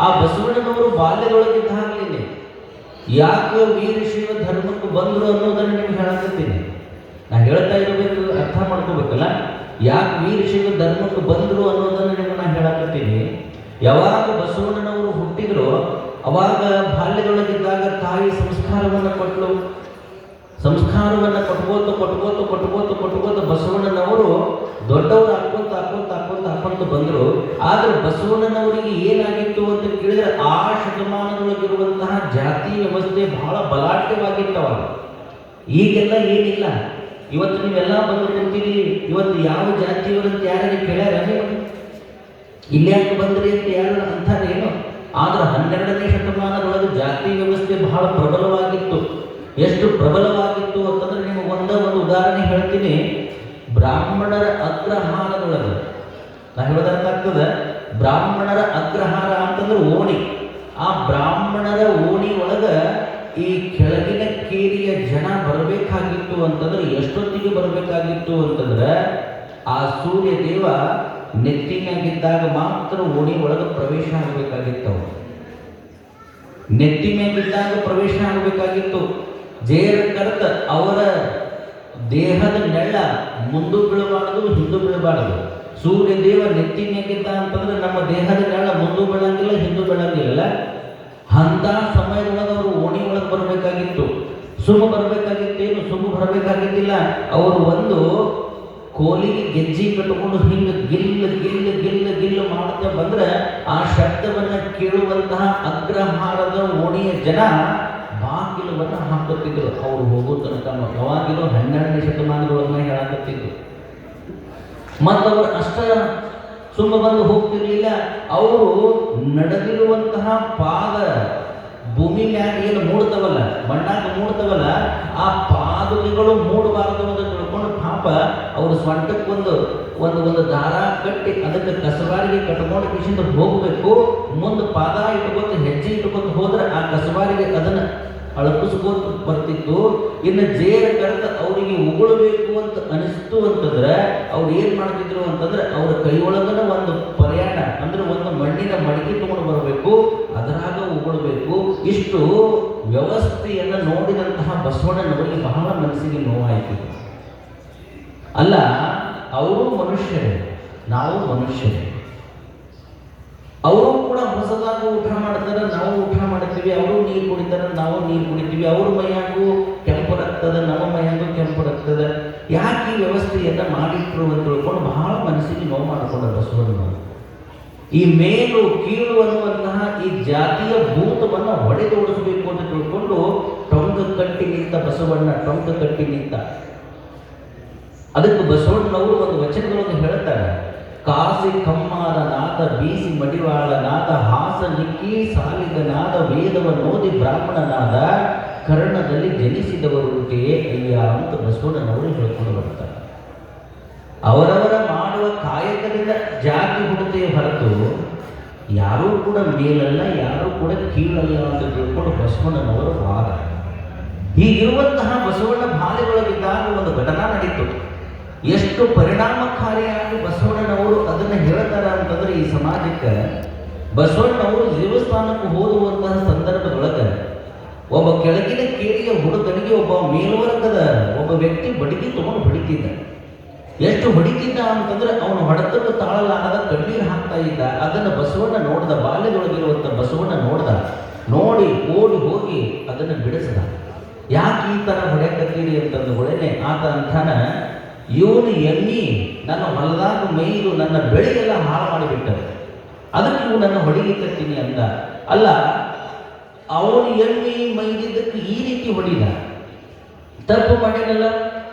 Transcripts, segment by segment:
ಆ ಬಸವಣ್ಣನವರು ಬಾಲ್ಯದೊಳಗಿದ್ದಾಗಲೇ ಯಾಕೆ ವೀರಶೈವ ಧರ್ಮಕ್ಕೆ ಬಂದರು ಅನ್ನೋದನ್ನು ನಿಮ್ಗೆ ಹೇಳಕತ್ತೀನಿ. ನಾ ಹೇಳ್ತಾ ಇರಬೇಕು, ಅರ್ಥ ಮಾಡ್ಕೋಬೇಕಲ್ಲ. ಯಾಕೆ ವೀರಶೈವ ಧರ್ಮಕ್ಕೆ ಬಂದರು ಅನ್ನೋದನ್ನು ನಿಮ್ಗೆ ನಾನು ಹೇಳಕತ್ತೀನಿ. ಯಾವಾಗ ಬಸವಣ್ಣನವರು ಹುಟ್ಟಿದ್ರು ಅವಾಗ ಬಾಲ್ಯದೊಳಗಿದ್ದಾಗ ತಾಯಿ ಸಂಸ್ಕಾರವನ್ನು ಕೊಟ್ಟಳು. ಸಂಸ್ಕಾರವನ್ನು ಕೊಟ್ಕೋತ ಬಸವಣ್ಣನವರು ದೊಡ್ಡವರು ಹಾಕೊಂತ ಬಂದರು. ಆದರೆ ಬಸವಣ್ಣನವರಿಗೆ ಏನಾಗಿತ್ತು ಅಂತ ಕೇಳಿದ್ರೆ ಆ ಶತಮಾನದೊಳಗಿರುವಂತಹ ಜಾತಿ ವ್ಯವಸ್ಥೆ ಬಹಳ ಬಲಾಢ್ಯವಾಗಿತ್ತವ. ಈಗೆಲ್ಲ ಏನಿಲ್ಲ. ಇವತ್ತು ನೀವೆಲ್ಲ ಬಂದು ಕುಂತೀರಿ, ಇವತ್ತು ಯಾವ ಜಾತಿಯವರಂತ ಯಾರು ಕೇಳ್ಯಾರ? ಇಲ್ಲಿ ಯಾಕೆ ಬಂದ್ರಿ ಅಂತ ಯಾರು ಅಂತಾರೇನು? ಆದ್ರೆ 12ನೇ ಶತಮಾನದೊಳಗೆ ಜಾತಿ ವ್ಯವಸ್ಥೆ ಬಹಳ ಪ್ರಬಲವಾಗಿತ್ತು. ಎಷ್ಟು ಪ್ರಬಲವಾಗಿತ್ತು ಅಂತಂದ್ರೆ ನಿಮಗೆ ಒಂದು ಉದಾಹರಣೆ ಹೇಳ್ತೀನಿ. ಬ್ರಾಹ್ಮಣರ ಅಗ್ರಹಾರದೊಳಗೆ ನಾ ಹೇಳೋದರ್ಥ ಆಗ್ತದೆ. ಬ್ರಾಹ್ಮಣರ ಅಗ್ರಹಾರ ಅಂತಂದ್ರೆ ಓಣಿ. ಆ ಬ್ರಾಹ್ಮಣರ ಓಣಿ ಒಳಗೆ ಈ ಕೆಳಗಿನ ಕೇರಿಯ ಜನ ಬರಬೇಕಾಗಿತ್ತು ಅಂತಂದ್ರೆ ಎಷ್ಟೊತ್ತಿಗೆ ಬರಬೇಕಾಗಿತ್ತು ಅಂತಂದ್ರೆ ಆ ಸೂರ್ಯ ದೇವ ನೆತ್ತಿಮ್ಯಾಗಿದ್ದಾಗ ಮಾತ್ರ ಓಣಿ ಒಳಗೆ ಪ್ರವೇಶ ಆಗಬೇಕಾಗಿತ್ತು. ನೆತ್ತಿಮ್ಯಾಗಿದ್ದಾಗ ಪ್ರವೇಶ ಆಗಬೇಕಾಗಿತ್ತು. ಜೇರ ಕರೆತ ಅವರ ದೇಹದ ನೆಳ್ಳ ಮುಂದೂ ಬೀಳಬಾರದು, ಹಿಂದೂ ಬೀಳಬಾರದು. ಸೂರ್ಯ ದೇವ ನೆತ್ತಿಮ್ಯಾಗಿದ್ದ ಅಂತಂದ್ರೆ ನಮ್ಮ ದೇಹದ ನೆಳ್ಳ ಮುಂದೂ ಬೀಳಂಗಿಲ್ಲ, ಹಿಂದೂ ಬೀಳಂಗಿಲ್ಲ. ಅಂತ ಸಮಯದೊಳಗೆ ಅವರು ಓಣಿ ಒಳಗೆ ಬರಬೇಕಾಗಿತ್ತು. ಸುಮ್ಮ ಬರಬೇಕಾಗಿತ್ತೇನು? ಸುಮ್ಮ ಬರಬೇಕಾಗಿದ್ದಿಲ್ಲ. ಅವರು ಒಂದು ಕೋಲಿಗೆ ಗೆಜ್ಜಿ ಕಟ್ಟಿಕೊಂಡು ಹಿಂಗೆ ಗಿಲ್ಲು ಮಾಡ್ತಾ ಬಂದ್ರೆ ಆ ಶಬ್ದವನ್ನು ಕೇಳುವಂತಹ ಅಗ್ರಹಾರದ ಓಣಿಯ ಜನ ಬಾಗಿಲವನ್ನು ಹಾಕುತ್ತಿದ್ರು. ಅವರು ಹೋಗೋ ತನಕ ಯಾವಾಗಿರೋ 12ನೇ ಶತಮಾನದೊಳಗೆ ಹೇಳಾಕತ್ತಿದ್ರು. ಮತ್ತವರು ಅಷ್ಟ ಸುಮ್ಮ ಬಂದು ಹೋಗ್ತಿರ್ಲಿಲ್ಲ. ಅವರು ನಡೆದಿರುವಂತಹ ಪಾದ ಭೂಮಿ ಮ್ಯಾಗ ಏನು ಮೂಡ್ತವಲ್ಲ, ಮಣ್ಣಾಗ ಮೂಡ್ತವಲ್ಲ, ಆ ಪಾದುಕೆಗಳು ಮೂಡಬಾರದು ಅಂತ ತಿಳ್ಕೊಂಡು ಪಾಪ ಅವರು ಸ್ವಂಟಕ್ಕೆ ಒಂದು ದಾರ ಕಟ್ಟಿ ಅದಕ್ಕೆ ಕಸಬಾರಿಗೆ ಕಟ್ಕೊಂಡು ಕಿಶಿಂದ ಹೋಗಬೇಕು. ಮುಂದೆ ಪಾದ ಇಟ್ಕೋತ ಹೆಜ್ಜೆ ಇಟ್ಕೋತ ಹೋದ್ರೆ ಆ ಕಸಬಾರಿಗೆ ಅದನ್ನು ಅಳಪಿಸ್ಕೋತ ಬರ್ತಿತ್ತು. ಇನ್ನು ಜೇರ ಕರೆದ ಅವರಿಗೆ ಉಗುಳಬೇಕು ಅಂತ ಅನಿಸ್ತು ಅಂತಂದ್ರೆ ಅವ್ರು ಏನು ಮಾಡ್ತಿದ್ರು ಅಂತಂದ್ರೆ ಅವ್ರ ಕೈಯೊಳಗನ ಒಂದು ಪರ್ಯಾಣ ಅಂದ್ರೆ ಒಂದು ಮಣ್ಣಿನ ಮಡಿಕೆ ತಗೊಂಡು ಬರಬೇಕು, ಅದರಾಗ ಉಗುಳಬೇಕು. ಇಷ್ಟು ವ್ಯವಸ್ಥೆಯನ್ನು ನೋಡಿದಂತಹ ಬಸವಣ್ಣನವರಿಗೆ ಬಹಳ ಮನಸ್ಸಿಗೆ ನೋವಾಯಿತು. ಅಲ್ಲ, ಅವರು ಮನುಷ್ಯರೇ, ನಾವು ಮನುಷ್ಯರೇ. ಅವರು ಕೂಡ ಹೊಸದಾಗಿ ಊಟ ಮಾಡ್ತಾರೆ, ನಾವು ಊಟ ಮಾಡ್ತೀವಿ. ಅವರು ನೀರು ಕುಡಿತಾರೆ, ನಾವು ನೀರು ಕುಡಿತೀವಿ. ಅವ್ರ ಮೈಯಾಗೂ ಕೆಂಪು ರಕ್ತದ, ನಮ್ಮ ಮೈಯಾಗೂ ಕೆಂಪು ರಕ್ತದ. ಯಾಕೆ ಈ ವ್ಯವಸ್ಥೆಯನ್ನ ಮಾಡಿಟ್ರು ಅಂತ ತಿಳ್ಕೊಂಡು ಬಹಳ ಮನಸ್ಸಿಗೆ ನೋವು ಮಾಡಿಕೊಂಡ ಬಸವಣ್ಣನವರು. ಈ ಮೇಲು ಕೀಳು ಅನ್ನುವಂತಹ ಈ ಜಾತಿಯ ಭೂತವನ್ನು ಹೊಡೆದೋಡಿಸಬೇಕು ಅಂತ ತಿಳ್ಕೊಂಡು ಟೊಂಕ ಕಟ್ಟಿ ನಿಂತ ಬಸವಣ್ಣ, ಟೊಂಕ ಕಟ್ಟಿ ನಿಂತ. ಅದಕ್ಕೆ ಬಸವಣ್ಣನವರು ಒಂದು ವಚನಗಳನ್ನು ಹೇಳ್ತಾರೆ. ಕಾಸಿ ಕಮ್ಮಾರ ನಾದ, ಬೀಸಿ ಮಡಿವಾಳ ನಾದ, ಹಾಸ ನಿಕ್ಕಿ ಸಾಲಿದ ನಾದ, ವೇದವನ್ನೋದಿ ಬ್ರಾಹ್ಮಣನಾದ, ಕರ್ಣದಲ್ಲಿ ಜನಿಸಿದವರುಂಟೆಯೇ ಅಯ್ಯ ಅಂತ ಬಸವಣ್ಣನವರು ಹೇಳ್ಕೊಂಡು ಬರ್ತಾರೆ. ಅವರವರ ಮಾಡುವ ಕಾಯಕದಿಂದ ಜಾತಿ ಹುಡುತೆಯ ಹೊರತು ಯಾರೂ ಕೂಡ ಮೇಲಲ್ಲ, ಯಾರೂ ಕೂಡ ಕೀಳಲ್ಲ ಅಂತ ತಿಳ್ಕೊಂಡು ಬಸವಣ್ಣನವರ ವಾದ. ಹೀಗಿರುವಂತಹ ಬಸವಣ್ಣ ಬಾಲ್ಯದೊಳಗಿದ್ದಾಗ ಒಂದು ಘಟನಾ ನಡೀತು. ಎಷ್ಟು ಪರಿಣಾಮಕಾರಿಯಾಗಿ ಬಸವಣ್ಣನವರು ಅದನ್ನು ಹೇಳ್ತಾರೆ ಅಂತಂದ್ರೆ ಈ ಸಮಾಜಕ್ಕೆ. ಬಸವಣ್ಣನವರು ದೇವಸ್ಥಾನಕ್ಕೆ ಹೋಗುವಂತಹ ಸಂದರ್ಭದೊಳಗೆ ಒಬ್ಬ ಕೆಳಗಿನ ಕೇರಿಯ ಹುಡುಗನಿಗೆ ಒಬ್ಬ ಮೇಲ್ವರ್ಗದ ಒಬ್ಬ ವ್ಯಕ್ತಿ ಬಡಿಗೆ ತಗೊಂಡು ಹೊಡಿತಿದ್ದ. ಎಷ್ಟು ಹೊಡಿತಿದ್ದ ಅಂತಂದ್ರೆ ಅವನು ಹೊಡೆತಕ್ಕೆ ತಾಳಲಾಗದ ಕಣ್ಣೀರು ಹಾಕ್ತಾ ಇದ್ದ. ಅದನ್ನು ಬಸವಣ್ಣ ನೋಡ್ದ, ಬಾಲ್ಯದೊಳಗಿರುವಂಥ ಬಸವಣ್ಣ ನೋಡ್ದ. ನೋಡಿ ಓಡಿ ಹೋಗಿ ಅದನ್ನು ಬಿಡಿಸ್ದ. ಯಾಕೆ ಈ ಥರ ಹೊಡೆಯಕತ್ತೀರಿ ಅಂತಂದುಗಳೇನೆ ಆತ ಅಂತಾನ, ಇವನು ಎಮ್ಮಿ ನನ್ನ ಹೊಲದಾಗ ಮೇಯ್ದು ನನ್ನ ಬೆಳೆಗೆಲ್ಲ ಹಾಳು ಮಾಡಿಬಿಟ್ಟರು, ಅದಕ್ಕೆ ಇವು ನನ್ನ ಹೊಡಿಲಿಕ್ಕತ್ತೀನಿ ಅಂದ. ಅಲ್ಲ, ಅವನು ಎಮ್ಮಿ ಮೈದಿದ್ದಕ್ಕೆ ಈ ರೀತಿ ಹೊಡಿದ, ತಪ್ಪು ಮಾಡಿದಲ್ಲ.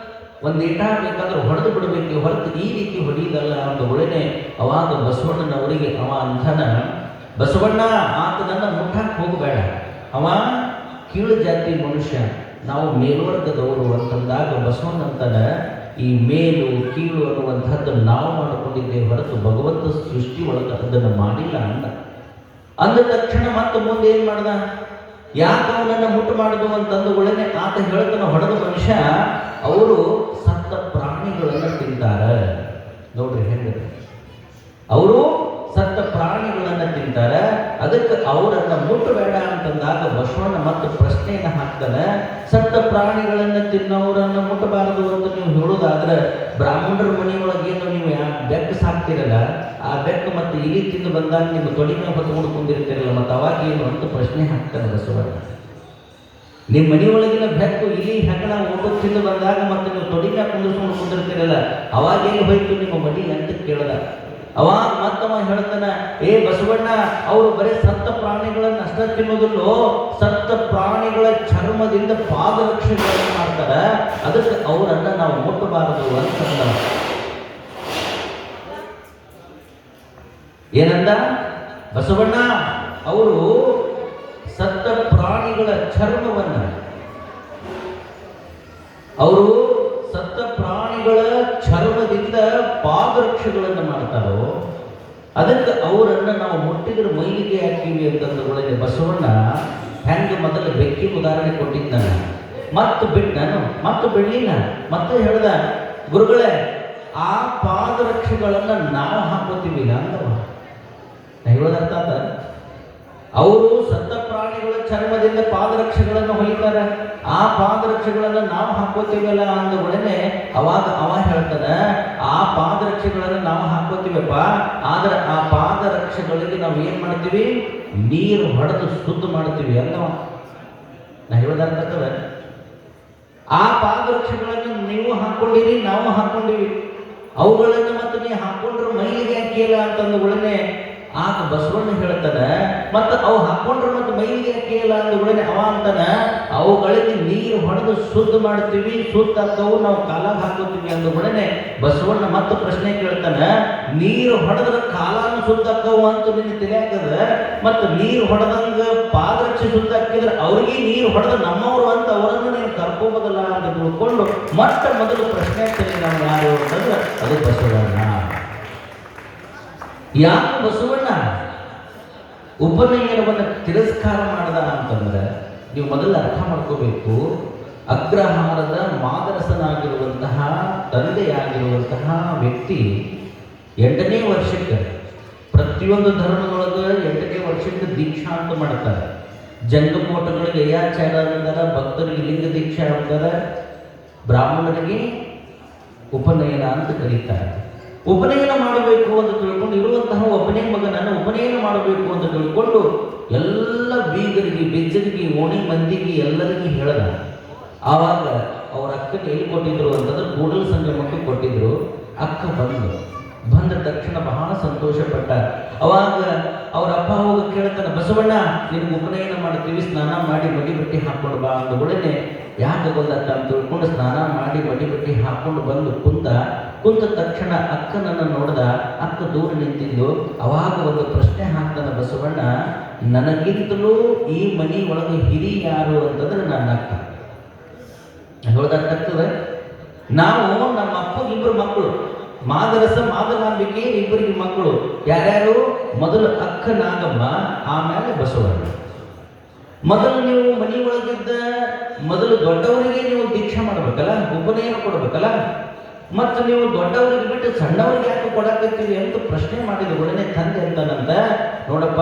ಒಂದು ಏಟ ಬೇಕಾದ್ರೆ ಹೊಡೆದು ಬಿಡಬೇಕು ಹೊರತು ಈ ರೀತಿ ಹೊಡಿದಲ್ಲ ಅಂತ ಒಳನೆ. ಅವಾಗ ಬಸವಣ್ಣನವರಿಗೆ ಅವ ಅಂತಾನ, ಬಸವಣ್ಣ ಆತನನ್ನ ಮುಟ್ಟಕ್ಕೆ ಹೋಗಬೇಡ, ಅವ ಕೀಳು ಜಾತಿ ಮನುಷ್ಯ, ನಾವು ಮೇಲ್ವರ್ಗದವರು ಅಂತಂದಾಗ ಬಸವಣ್ಣ ಅಂತಾನ, ಈ ಮೇಲು ಕೀಳು ಅನ್ನುವಂಥದ್ದು ನಾವು ಮಾಡಿಕೊಂಡಿದ್ದೇವೆ ಹೊರತು ಭಗವಂತ ಸೃಷ್ಟಿ ಒಳಗೆ ಅದನ್ನು ಮಾಡಿಲ್ಲ ಅಂದ ತಕ್ಷಣ ಮತ್ತೆ ಮುಂದೆ ಏನು ಮಾಡ್ದ, ಯಾಕೆ ಅವನನ್ನು ಮುಟ್ಟು ಮಾಡುದು ಅಂತಂದು ಒಳನೆ ಆತ ಹೇಳ್ತಾನ, ಹೊಡೆದ ಮನುಷ್ಯ ಅವರು ಸತ್ತ ಪ್ರಾಣಿಗಳನ್ನು ತಿಂತಾರೆ. ನೋಡ್ರಿ ಹೆಂಗ ಅವರು ಸತ್ತ ಪ್ರಾಣಿಗಳನ್ನು ತಿಂತಾರೆ. ಅದಕ್ಕೆ ಅವರನ್ನ ಮುಟ್ಟಬೇಡ ಅಂತಂದಾಗ ಬಸವಣ್ಣ ಮತ್ತು ಪ್ರಶ್ನೆಯನ್ನು ಹಾಕ್ತಾನೆ, ಸತ್ತ ಪ್ರಾಣಿಗಳನ್ನು ತಿನ್ನೋರನ್ನು ಮುಟ್ಟಬಾರದು ಅಂತ ನೀವು ಹೇಳೋದಾದ್ರೆ ಬ್ರಾಹ್ಮಣರ ಮನೆಯೊಳಗೇನು ನೀವು ಬೆಕ್ಕು ಸಾಕ್ತಿರಲ್ಲ, ಆ ಬೆಕ್ಕು ಮತ್ತು ಇಲಿ ತಿಂದು ಬಂದಾಗ ನೀವು ತೊಡಿನ ಹೊತ್ಕೊಂಡು ಕುಂದಿರ್ತೀರಲ್ಲ, ಮತ್ತು ಅವಾಗೇನು ಅಂತ ಪ್ರಶ್ನೆ ಹಾಕ್ತಾನೆ ಬಸವಣ್ಣ. ನಿಮ್ಮ ಮನೆಯೊಳಗಿನ ಬೆಕ್ಕು ಇಲಿ ಹೆಗಣ ಊಟ ತಿಂದು ಬಂದಾಗ ಮತ್ತು ನೀವು ತೊಡಿನ ಕುಂದಿರ್ಸ್ಕೊಂಡು ಕುಂದಿರ್ತೀರಲ್ಲ, ಅವಾಗೇನು ಹೋಯ್ತು ನಿಮ್ಮ ಮಡಿ ಅಂತ ಕೇಳ್ದ. ಅವಾಗ ಮತ್ತವ ಹೇಳ್ತಾನ, ಏ ಬಸವಣ್ಣ, ಅವರು ಬರೀ ಸತ್ತ ಪ್ರಾಣಿಗಳನ್ನು ಅಷ್ಟ ತಿನ್ನೋದಿಲ್ಲೋ, ಸತ್ತ ಪ್ರಾಣಿಗಳ ಚರ್ಮದಿಂದ ಪಾದರಕ್ಷೆಗಳನ್ನು ಮಾಡ್ತಾರ, ಅದಕ್ಕೆ ಅವರನ್ನ ನಾವು ಮುಟ್ಟಬಾರದು ಅಂತ ಏನಂದ ಬಸವಣ್ಣ. ಅವರು ಸತ್ತ ಪ್ರಾಣಿಗಳ ಚರ್ಮವನ್ನ, ಅವರು ಸತ್ತ ಪ್ರಾಣಿಗಳ ಚರ್ಮದಿಂದ ಪಾದರಕ್ಷೆಗಳನ್ನು ಮಾಡ್ತಾರೋ, ಅದಕ್ಕೆ ಅವರನ್ನು ನಾವು ಮುಟ್ಟಿದ್ರೆ ಮೈಲಿಗೆ ಹಾಕಿವಿ ಅಂತಂದುಕೊಳ್ಳಿ. ಬಸವಣ್ಣ ಹೆಂಗೆ ಮೊದಲು ಬೆಕ್ಕಿನ ಉದಾಹರಣೆ ಕೊಟ್ಟಿದ್ದ, ಮತ್ತು ಬಿಟ್ಟು ನಾನು ಮತ್ತು ಬಿಡಲಿಲ್ಲ, ಮತ್ತೆ ಹೇಳ್ದ, ಗುರುಗಳೇ ಆ ಪಾದರಕ್ಷೆಗಳನ್ನು ನಾವು ಹಾಕೋತೀವಿ ಅಂತವ ಹೇಳೋದರ್ಥ. ಅವರು ಸತ್ತ ಪ್ರಾಣಿಗಳ ಚರ್ಮದಿಂದ ಪಾದರಕ್ಷೆಗಳನ್ನು ಹೊಲಿತಾರೆ, ಆ ಪಾದರಕ್ಷೆಗಳನ್ನು ನಾವು ಹಾಕೋತೀವಲ್ಲ ಅಂದೊಡನೆ ಅವಾಗ ಅವ ಹೇಳ್ತಾನೆ, ಆ ಪಾದರಕ್ಷೆಗಳನ್ನು ನಾವು ಹಾಕೋತೀವಪ್ಪ, ಆದ್ರೆ ಆ ಪಾದರಕ್ಷೆಗಳಿಗೆ ನಾವು ಏನ್ ಮಾಡ್ತೀವಿ, ನೀರು ಹೊಡೆದು ಶುದ್ಧ ಮಾಡ್ತೀವಿ ಅಲ್ಲವ. ನಾ ಹೇಳೋದಾಗ್ತದೆ, ಆ ಪಾದರಕ್ಷೆಗಳನ್ನು ನೀವು ಹಾಕೊಂಡಿರಿ, ನಾವು ಹಾಕೊಂಡಿವಿ, ಅವುಗಳನ್ನು ಮತ್ತೆ ನೀವು ಹಾಕೊಂಡ್ರೆ ಮೈಲಿಗೆ ಹಾಕಿಲ್ಲ ಅಂತಂದುಗಳನ್ನೇ ಆಗ ಬಸವಣ್ಣ ಹೇಳ್ತಾನೆ, ಮತ್ತು ಅವು ಹಾಕೊಂಡ್ರೆ ಮತ್ತೆ ಮೈಲಿಗೆ ಹಾಕಿಲ್ಲ ಅಂದುಗಳನ್ನೇ ಅವ ಅಂತಾನೆ, ಅವುಗಳಿಗೆ ನೀರು ಹೊಡೆದು ಶುದ್ಧ ಮಾಡ್ತೀವಿ, ಶುದ್ಧ ಆಗ್ತವು, ನಾವು ಕಾಲಾಗ ಹಾಕೋತೀವಿ ಅಂದುಗಳನ್ನೇ ಬಸವಣ್ಣ ಮತ್ತೆ ಪ್ರಶ್ನೆ ಕೇಳ್ತಾನೆ, ನೀರು ಹೊಡೆದ್ರೆ ಕಾಲಾನು ಶುದ್ಧ ಆಗ್ತವು ಅಂತ ನಿನ್ನ ತಿಳಿಯಾಕದ, ಮತ್ತು ನೀರು ಹೊಡೆದಂಗ ಪಾದರಕ್ಷೆ ಶುದ್ಧ ಹಾಕಿದ್ರೆ ಅವ್ರಿಗೆ ನೀರು ಹೊಡೆದ ನಮ್ಮವರು ಅಂತ ಅವರನ್ನು ನೀನು ಕರ್ಕೋಬೋದಲ್ಲ ಅಂತ ತಿಳ್ಕೊಂಡು ಮೊಟ್ಟ ಮೊದಲು ಪ್ರಶ್ನೆ ಆಗ್ತದೆ ನಾವು ಯಾರು ಅಂತಂದ್ರೆ ಅದು ಬಸವಣ್ಣ. ಯಾಕೆ ಬಸವಣ್ಣ ಉಪನಯನವನ್ನು ತಿರಸ್ಕಾರ ಮಾಡದ ಅಂತಂದ್ರೆ ನೀವು ಮೊದಲು ಅರ್ಥ ಮಾಡ್ಕೋಬೇಕು. ಅಗ್ರಹಾರದ ಮಾದರಸನಾಗಿರುವಂತಹ ತಂದೆಯಾಗಿರುವಂತಹ ವ್ಯಕ್ತಿ 8ನೇ ವರ್ಷಕ್ಕೆ, ಪ್ರತಿಯೊಂದು ಧರ್ಮದೊಳಗೆ 8ನೇ ವರ್ಷಕ್ಕೆ ದೀಕ್ಷಾ ಅಂತ ಮಾಡ್ತಾರೆ. ಜಂಗಮೋಟಗಳಿಗೆ ಅಯ್ಯಾಚಾರ ಅಂತಾರ, ಭಕ್ತರಿಗೆ ಲಿಂಗ ದೀಕ್ಷಾ ಅಂತಾರ, ಬ್ರಾಹ್ಮಣರಿಗೆ ಉಪನಯನ ಅಂತ ಕರೀತಾರೆ. ಉಪನಯನ ಮಾಡಬೇಕು ಅಂತ ತಿಳ್ಕೊಂಡು ಇರುವಂತಹ ಒಬ್ಬನೇ ಮಗನನ್ನು ಉಪನಯನ ಮಾಡಬೇಕು ಅಂತ ತಿಳ್ಕೊಂಡು ಎಲ್ಲ ಬೀಗರಿಗೆ, ಬೆಜ್ಜರಿಗೆ, ಓಣಿ ಮಂದಿಗೆ ಎಲ್ಲರಿಗೆ ಹೇಳ್ದ. ಆವಾಗ ಅವ್ರ ಅಕ್ಕಗೆ ಎಲ್ಲಿ ಕೊಟ್ಟಿದ್ರು ಅಂತಂದ್ರೆ ಕೂಡಲ ಸಂಗಮಕ್ಕೆ ಕೊಟ್ಟಿದ್ರು. ಅಕ್ಕ ಬಂದ ತಕ್ಷಣ ಬಹಳ ಸಂತೋಷಪಟ್ಟ. ಅವಾಗ ಅವ್ರ ಅಪ್ಪ ಹೋಗಿ ಕೇಳ್ತಾನೆ, ಬಸವಣ್ಣ ನಿನಗೆ ಉಪನಯನ ಮಾಡ್ತೀವಿ, ಸ್ನಾನ ಮಾಡಿ ಮಡಿ ಬಟ್ಟೆ ಹಾಕೊಂಡು ಬಾ ಅಂದ ಯಾಕೆ ಬಂದಕ್ಕ ಅಂತ ತಿಳ್ಕೊಂಡು ಸ್ನಾನ ಮಾಡಿ ಮಡಿ ಬಟ್ಟೆ ಹಾಕೊಂಡು ಬಂದು ಕುಂತ ತಕ್ಷಣ ಅಕ್ಕನನ್ನು ನೋಡ್ದ. ಅಕ್ಕ ದೂರ ನಿಂತಿದ್ದು. ಅವಾಗ ಒಂದು ಪ್ರಶ್ನೆ ಹಾಕ್ತಾನೆ ಬಸವಣ್ಣ, ನನಗಿಂತಲೂ ಈ ಮನೆ ಒಳಗೆ ಹಿರಿ ಯಾರು ಅಂತಂದ್ರೆ ನನ್ನ ಅಕ್ಕ. ಹೇಳ್ದಾಗ್ತದೆ, ನಾವು ನಮ್ಮ ಅಪ್ಪಗೆ 2 ಮಕ್ಕಳು, ಮಾದರಸ ಮಾದನಾಂಬಿಕೆ, ಇಬ್ಬರಿಗೆ ಮಕ್ಕಳು. ಯಾರ್ಯಾರು? ಮೊದಲು ಅಕ್ಕ ನಾಗಮ್ಮ, ಆಮೇಲೆ ಬಸವಣ್ಣ. ಮೊದಲು ನೀವು ಮನೆಯೊಳಗಿದ್ದ ಮೊದಲು ದೊಡ್ಡವರಿಗೆ ನೀವು ದೀಕ್ಷಾ ಮಾಡ್ಬೇಕಲ್ಲ, ಉಪನಯನ ಕೊಡ್ಬೇಕಲ್ಲ, ಮತ್ತು ನೀವು ದೊಡ್ಡವರಿಗೆ ಬಿಟ್ಟು ಸಣ್ಣವರಿಗೆ ಯಾಕೆ ಕೊಡಕತ್ತೀವಿ ಅಂತ ಪ್ರಶ್ನೆ ಮಾಡಿದ ಒಡನೆ ತಂದೆ ಅಂತಾನಂತ, ನೋಡಪ್ಪ,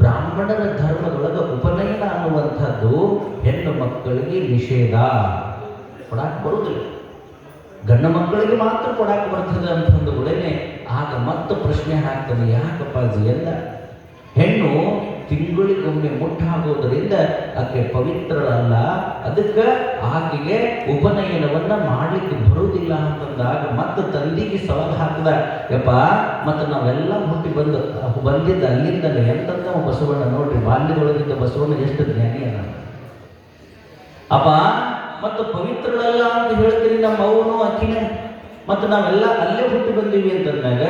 ಬ್ರಾಹ್ಮಣರ ಧರ್ಮದೊಳಗೆ ಉಪನಯನ ಅನ್ನುವಂಥದ್ದು ಹೆಣ್ಣು ಮಕ್ಕಳಿಗೆ ನಿಷೇಧ, ಕೊಡಾಕ್ ಬರುವುದಿಲ್ಲ, ಗಂಡು ಮಕ್ಕಳಿಗೆ ಮಾತ್ರ ಕೊಡಾಕ್ ಬರ್ತದೆ ಅಂತಂದು ಒಡನೆ ಆಗ ಮತ್ತೆ ಪ್ರಶ್ನೆ ಹಾಕ್ತಾನೆ, ಯಾಕಪ್ಪಾಜಿ ಎಂದ. ಹೆಣ್ಣು ತಿಂಗಳಿಗೊಮ್ಮೆ ಮುಟ್ಟಾಗೋದರಿಂದ ಆಕೆ ಪವಿತ್ರಳಲ್ಲ, ಅದಕ್ಕೆ ಆಕೆಗೆ ಉಪನಯನವನ್ನ ಮಾಡಲಿಕ್ಕೆ ಬರುವುದಿಲ್ಲ ಅಂತಂದಾಗ ಮತ್ತೆ ತಂದೆಗೆ ಸವಾಲು ಹಾಕಿದ, ಯಪ್ಪ ಮತ್ತು ನಾವೆಲ್ಲ ಹುಟ್ಟಿ ಬಂದಿದ್ದ ಅಲ್ಲಿಂದಲೇ ಎಂತಂದ ಬಸವಣ್ಣ. ನೋಡ್ರಿ, ಬಾಲ್ಯದೊಳಗಿದ್ದ ಬಸವಣ್ಣ ಎಷ್ಟು ಜ್ಞಾನಿ ಅಲ್ಲ ಅಪ್ಪ. ಮತ್ತು ಪವಿತ್ರಳಲ್ಲ ಅಂತ ಹೇಳ್ತೀರಿ ನಮ್ಮ ಅವನು ಅಕ್ಕಿನ, ಮತ್ತು ನಾವೆಲ್ಲ ಅಲ್ಲೇ ಹುಟ್ಟಿ ಬಂದೀವಿ ಅಂತಂದಾಗ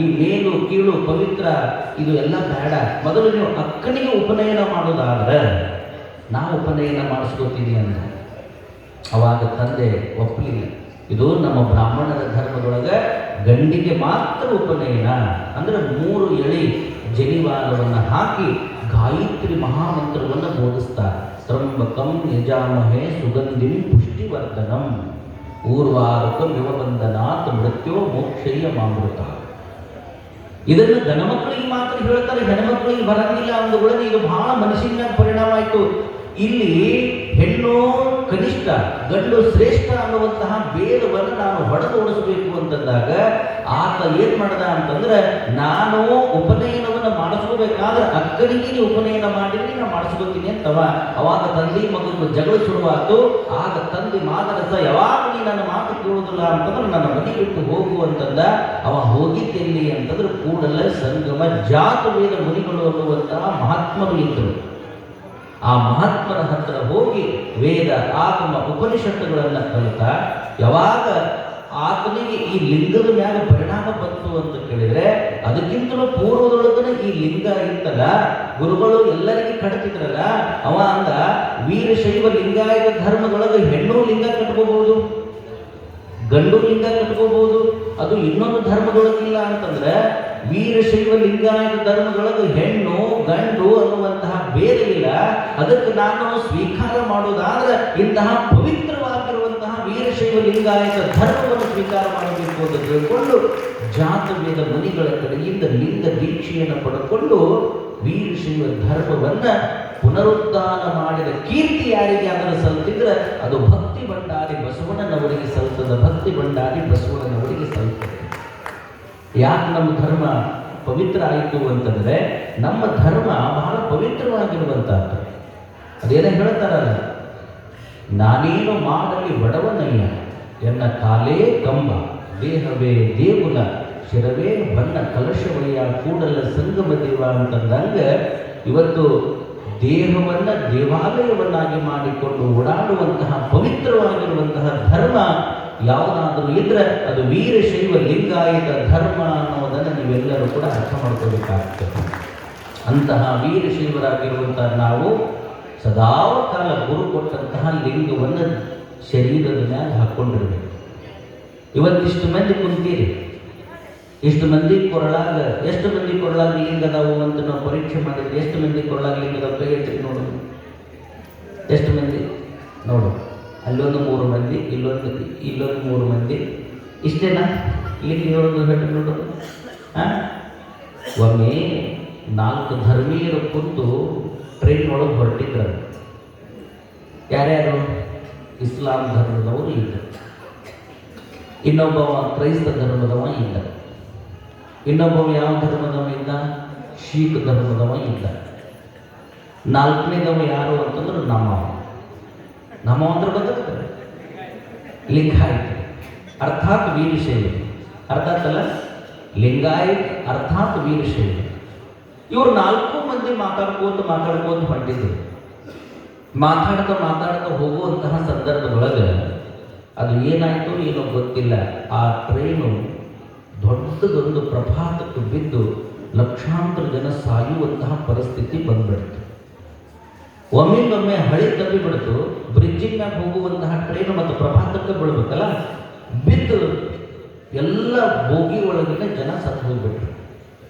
ಈ ಮೇಲು ಕೀಳು ಪವಿತ್ರ ಇದು ಎಲ್ಲ ಬೇಡ, ಮೊದಲು ನೀವು ಅಕ್ಕನಿಗೆ ಉಪನಯನ ಮಾಡೋದಾದ್ರೆ ನಾವು ಉಪನಯನ ಮಾಡಿಸ್ಕೋತೀವಿ ಅಂತ. ಅವಾಗ ತಂದೆ ಒಪ್ಪಲಿಲ್ಲ. ಇದು ನಮ್ಮ ಬ್ರಾಹ್ಮಣರ ಧರ್ಮದೊಳಗೆ ಗಂಡಿಗೆ ಮಾತ್ರ ಉಪನಯನ ಅಂದ್ರೆ 3 ಎಳೆ ಜನಿವಾರವನ್ನು ಹಾಕಿ ಗಾಯತ್ರಿ ಮಹಾಮಂತ್ರವನ್ನು ಬೋಧಿಸ್ತಾರೆ. ತ್ರಂಬಕಂ ಯಜಾಮಹೇ ಸುಗಂಧಿಂ ಪುಷ್ಟಿವರ್ಧನಂ ಊರ್ವಾರುಕಂ ಯುವಬಂಧನಾತ್ ಮೃತ್ಯೋ ಮೋಕ್ಷಯ್ಯ ಮಾಮೃತ. ಇದನ್ನು ಗಣಮಕ್ಕಳಿಗೆ ಮಾತ್ರ ಹೇಳ್ತಾರೆ, ಹೆಣ್ಮಕ್ಳಿಗೆ ಬರಂಗಿಲ್ಲ ಅಂದುಗಳನ್ನ ಇದು ಬಹಳ ಮನಸ್ಸಿನ ಮ್ಯಾಗ ಪರಿಣಾಮ ಆಯಿತು. ಇಲ್ಲಿ ಹೆಣ್ಣು ಕನಿಷ್ಠ ಗಂಡು ಶ್ರೇಷ್ಠ ಅನ್ನುವಂತಹ ಭೇದವನ್ನು ನಾನು ಹೊಡೆದೋಡಿಸಬೇಕು ಅಂತಂದಾಗ ಆತ ಏನ್ ಮಾಡ್ದ ಅಂತಂದ್ರೆ, ನಾನು ಉಪನಯನವನ್ನು ಮಾಡಿಸ್ಕೋಬೇಕಾದ್ರೆ ಅಕ್ಕನಿಗೆ ನೀವು ಉಪನಯನ ಮಾಡಿದ್ರೆ ನಾನು ಮಾಡಿಸ್ಕೋತೀನಿ ಅಂತವ. ಅವಾಗ ತಂದೆ ಮಗನ ಜಗಳ ಶುರುವಾತು. ಆಗ ತಂದೆ ಮಾತನಸ, ಯಾವಾಗ ನೀ ನನ್ನ ಮಾತು ಕೇಳುವುದಿಲ್ಲ ಅಂತಂದ್ರೆ ನನ್ನ ಮನೆ ಬಿಟ್ಟು ಹೋಗು ಅಂತಂದ. ಅವ ಹೋಗಿದ್ದೆಲ್ಲಿ ಅಂತಂದ್ರೆ ಕೂಡಲೇ ಸಂಗಮ ಜಾತವೇದ ಮುನಿಗಳು ಅನ್ನುವಂತಹ ಮಹಾತ್ಮರು ಇದ್ದರು. ಆ ಮಹಾತ್ಮರ ಹತ್ತಿರ ಹೋಗಿ ವೇದ ಆಗಮ ಉಪನಿಷತ್ತುಗಳನ್ನು ಕಲಿತಾ, ಯಾವಾಗ ಆತನಿಗೆ ಈ ಲಿಂಗದ ಮ್ಯಾಲ ಪರಿಣಾಮ ಬಂತು ಅಂತ ಕೇಳಿದ್ರೆ, ಅದಕ್ಕಿಂತಲೂ ಪೂರ್ವದೊಳಗನೆ ಈ ಲಿಂಗ ಇತ್ತಲ್ಲ, ಗುರುಗಳು ಎಲ್ಲರಿಗೆ ಕಟ್ತಿದ್ರಲ್ಲ, ಅವ ಅಂದ ವೀರಶೈವ ಲಿಂಗಾಯತ ಧರ್ಮದೊಳಗೆ ಹೆಣ್ಣು ಲಿಂಗ ಕಟ್ಕೋಬಹುದು, ಗಂಡು ಲಿಂಗ ಕಟ್ಕೋಬಹುದು. ಅದು ಇನ್ನೊಂದು ಧರ್ಮದೊಳಗಿಲ್ಲ ಅಂತಂದ್ರೆ ವೀರಶೈವ ಲಿಂಗಾಯತ ಧರ್ಮದೊಳಗೆ ಹೆಣ್ಣು ಗಂಡು ಅನ್ನುವಂತಹ ಭೇದ ಇಲ್ಲ. ಅದಕ್ಕೆ ನಾನು ಸ್ವೀಕಾರ ಮಾಡುವುದಾದ್ರೆ ಇಂತಹ ಪವಿತ್ರವಾಗಿರುವಂತಹ ವೀರಶೈವ ಲಿಂಗಾಯತ ಧರ್ಮವನ್ನು ಸ್ವೀಕಾರ ಮಾಡಬೇಕು ಅಂತ ತಿಳ್ಕೊಂಡು ಜಾತವೇದ ಮುನಿಗಳ ಕಡೆಯಿಂದ ಲಿಂಗ ದೀಕ್ಷೆಯನ್ನು ಪಡೆದುಕೊಂಡು ವೀರಶೈವ ಧರ್ಮವನ್ನ ಪುನರುದ್ಧಾನ ಮಾಡಿದ ಕೀರ್ತಿ ಯಾರಿಗೆ ಅದನ್ನು ಸಲ್ತಿದ್ರೆ ಅದು ಭಕ್ತಿ ಭಂಡಾರಿ ಬಸವಣ್ಣನವರಿಗೆ ಸಲ್ತದ. ಭಕ್ತಿ ಭಂಡಾರಿ ಬಸವಣ್ಣನವರಿಗೆ ಸಲ್ತದೆ. ಯಾಕೆ ನಮ್ಮ ಧರ್ಮ ಪವಿತ್ರ ಆಯಿತು ಅಂತಂದ್ರೆ, ನಮ್ಮ ಧರ್ಮ ಬಹಳ ಪವಿತ್ರವಾಗಿರುವಂತಹದ್ದು. ಅದೇನೋ ಹೇಳ್ತಾರಲ್ಲ, ನಾನೇನು ಮಾಡಲಿ ಬಡವನಯ್ಯ, ಎನ್ನ ಕಾಲೇ ಕಂಬ, ದೇಹವೇ ದೇಗುಲ, ಶಿರವೇ ಬಣ್ಣ ಕಲಶವಯ್ಯ, ಕೂಡಲ ಸಂಗಮ ದೇವ ಅಂತಂದಂಗ ಇವತ್ತು ದೇಹವನ್ನು ದೇವಾಲಯವನ್ನಾಗಿ ಮಾಡಿಕೊಂಡು ಓಡಾಡುವಂತಹ ಪವಿತ್ರವಾಗಿರುವಂತಹ ಧರ್ಮ ಯಾವುದಾದರೂ ಇದ್ರೆ ಅದು ವೀರಶೈವ ಲಿಂಗಾಯತ ಧರ್ಮ ಅನ್ನೋದನ್ನು ನೀವೆಲ್ಲರೂ ಕೂಡ ಅರ್ಥ ಮಾಡ್ಕೋಬೇಕಾಗ್ತದೆ. ಅಂತಹ ವೀರಶೈವರಾಗಿರುವಂತಹ ನಾವು ಸದಾಕಾಲ ಗುರು ಕೊಟ್ಟಂತಹ ಲಿಂಗವನ್ನು ಶರೀರದ ಮ್ಯಾಲೆ ಹಾಕ್ಕೊಂಡಿರ್ಬೇಕು. ಇವತ್ತಿಷ್ಟು ಮಂದಿ ಕುಂತೀರಿ, ಇಷ್ಟು ಮಂದಿ ಕೊರಳಾಗ ಎಷ್ಟು ಮಂದಿ ಕೊರಳಾಗ ಲಿಂಗ ಅದಾವು ಅಂತ ನಾವು ಪರೀಕ್ಷೆ ಮಾಡಿದ್ವಿ. ಎಷ್ಟು ಮಂದಿ ಕೊರಳಾಗ ಲಿಂಗ ಅದಾವ ಕೈ ಎತ್ತಿ ನೋಡು. ಎಷ್ಟು ಮಂದಿ ನೋಡು. ಅಲ್ಲೊಂದು 3 ಮಂದಿ, ಇಲ್ಲೊಂದು 3 ಮಂದಿ. ಇಷ್ಟೇನಾ ಲಿಂಗ ಹೇಳೋದು ಹೇಳಿ ನೋಡು. ಒಮ್ಮೆ 4 ಧರ್ಮೀಯರು ಕುಂತು ಟ್ರೈನ್ ಒಳಗೆ ಹೊರಟಿದ್ರು. ಯಾರ್ಯಾರು? ಇಸ್ಲಾಂ ಧರ್ಮದವರು ಇದ್ದ, ಇನ್ನೊಬ್ಬವ ಕ್ರೈಸ್ತ ಧರ್ಮದವ ಇದ್ದ, ಇನ್ನೊಬ್ಬವ ಯಾವ ಧರ್ಮದವ ಇದ್ದ? ಶೀಖ್ ಧರ್ಮದವ ಇದ್ದ. 4ನೇದವ ಯಾರು ಅಂತಂದ್ರೆ ನಮ್ಮ ಅಂದ್ರೆ ಗೊತ್ತಾಗ್ತದೆ, ಲಿಂಗಾಯತ್ ಅರ್ಥಾತ್ ವೀರಶೈವ. ಅರ್ಥಾತ್ ಅಲ್ಲ, ಲಿಂಗಾಯತ್ ಅರ್ಥಾತ್ ವೀರಶೈವ. ಇವರು 4 ಮಂದಿ ಮಾತಾಡ್ಕೋತ ಹೊಂಟಿದ್ರು. ಮಾತಾಡ್ತಾ ಹೋಗುವಂತಹ ಸಂದರ್ಭದೊಳಗೆ ಅದು ಏನಾಯಿತು ಏನೋ ಗೊತ್ತಿಲ್ಲ, ಆ ಟ್ರೈನು ದೊಡ್ಡದೊಂದು ಪ್ರಪಾತಕ್ಕೆ ಬಿದ್ದು ಲಕ್ಷಾಂತರ ಜನ ಸಾಯುವಂತಹ ಪರಿಸ್ಥಿತಿ ಬಂದ್ಬಿಡ್ತು. ಒಮ್ಮೆಗೊಮ್ಮೆ ಹಳಿ ತಪ್ಪಿಬಿಡ್ತು. ಬ್ರಿಡ್ಜಿನ ಮ್ಯಾಗ ಹೋಗುವಂತಹ ಟ್ರೈನು ಮತ್ತು ಪ್ರಪಾತಕ್ಕೆ ಬೀಳ್ಬೇಕಲ್ಲ, ಬಿದ್ದು ಎಲ್ಲ ಬೋಗಿ ಒಳಗಿನ ಜನ ಸತ್ತು ಹೋಗ್ಬಿಟ್ರು.